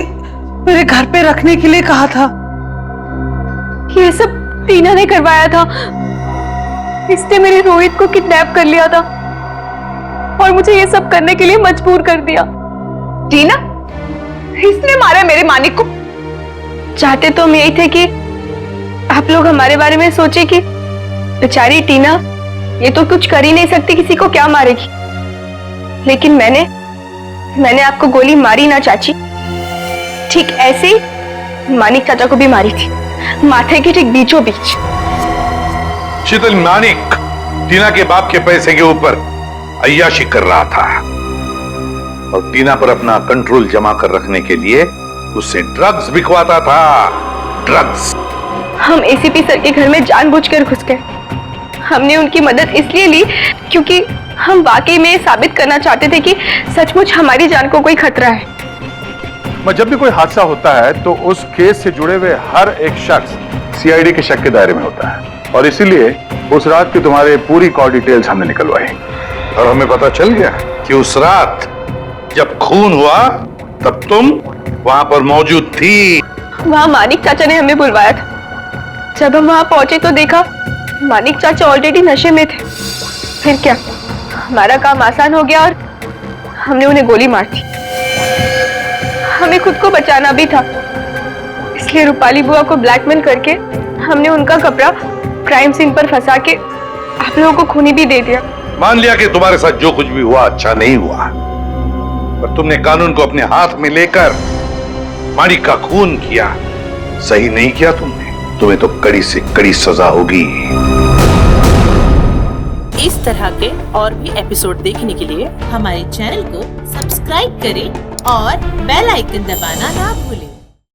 मेरे घर पे रखने के लिए कहा था। ये सब टीना ने करवाया था। इसने मेरे रोहित को किडनैप कर लिया था और मुझे ये सब करने के लिए मजबूर कर दिया। टीना, इसने मारा मेरे मानिक को। चाहते तो हम यही थे कि आप लोग हमारे बारे में सोचे कि बेचारी टीना ये तो कुछ कर ही नहीं सकती, किसी को क्या मारेगी। लेकिन मैंने आपको गोली मारी ना चाची, ठीक ऐसे ही मानिक चाचा को भी मारी थी, माथे के ठीक बीचों बीच। शीतल मानिक टीना के बाप के पैसे के ऊपर अय्याशी कर रहा था और टीना पर अपना कंट्रोल जमा कर रखने के लिए उससे ड्रग्स बिकवाता था। ड्रग्स। हम एसीपी सर के घर में जानबूझकर घुस गए। हमने उनकी मदद इसलिए ली क्योंकि हम वाकई में साबित करना चाहते थे कि सचमुच हमारी जान को कोई खतरा है। जब भी कोई हादसा होता है तो उस केस से जुड़े हुए हर एक शख्स सीआईडी के शक के दायरे में होता है और इसीलिए उस रात की तुम्हारी पूरी कॉल डिटेल्स हमने निकलवाई और हमें पता चल गया कि उस रात जब खून हुआ तब तुम वहां पर मौजूद थी। वहां मानिक चाचा ने हमें बुलवाया था। जब हम वहां पहुंचे तो देखा मानिक चाचा ऑलरेडी नशे में थे। फिर क्या, हमारा काम आसान हो गया और हमने उन्हें गोली मार दी। हमें खुद को बचाना भी था, इसलिए रूपाली बुआ को ब्लैकमेल करके हमने उनका कपड़ा क्राइम सीन पर फंसा के आप लोगों को खूनी भी दे दिया। मान लिया कि तुम्हारे साथ जो कुछ भी हुआ अच्छा नहीं हुआ, पर तुमने कानून को अपने हाथ में लेकर मानिक का खून किया। सही नहीं किया तुमने। तुम्हें तो कड़ी से कड़ी सजा होगी। इस तरह के और भी एपिसोड देखने के लिए हमारे चैनल को सब्सक्राइब करें और बेल आइकन दबाना ना भूलें।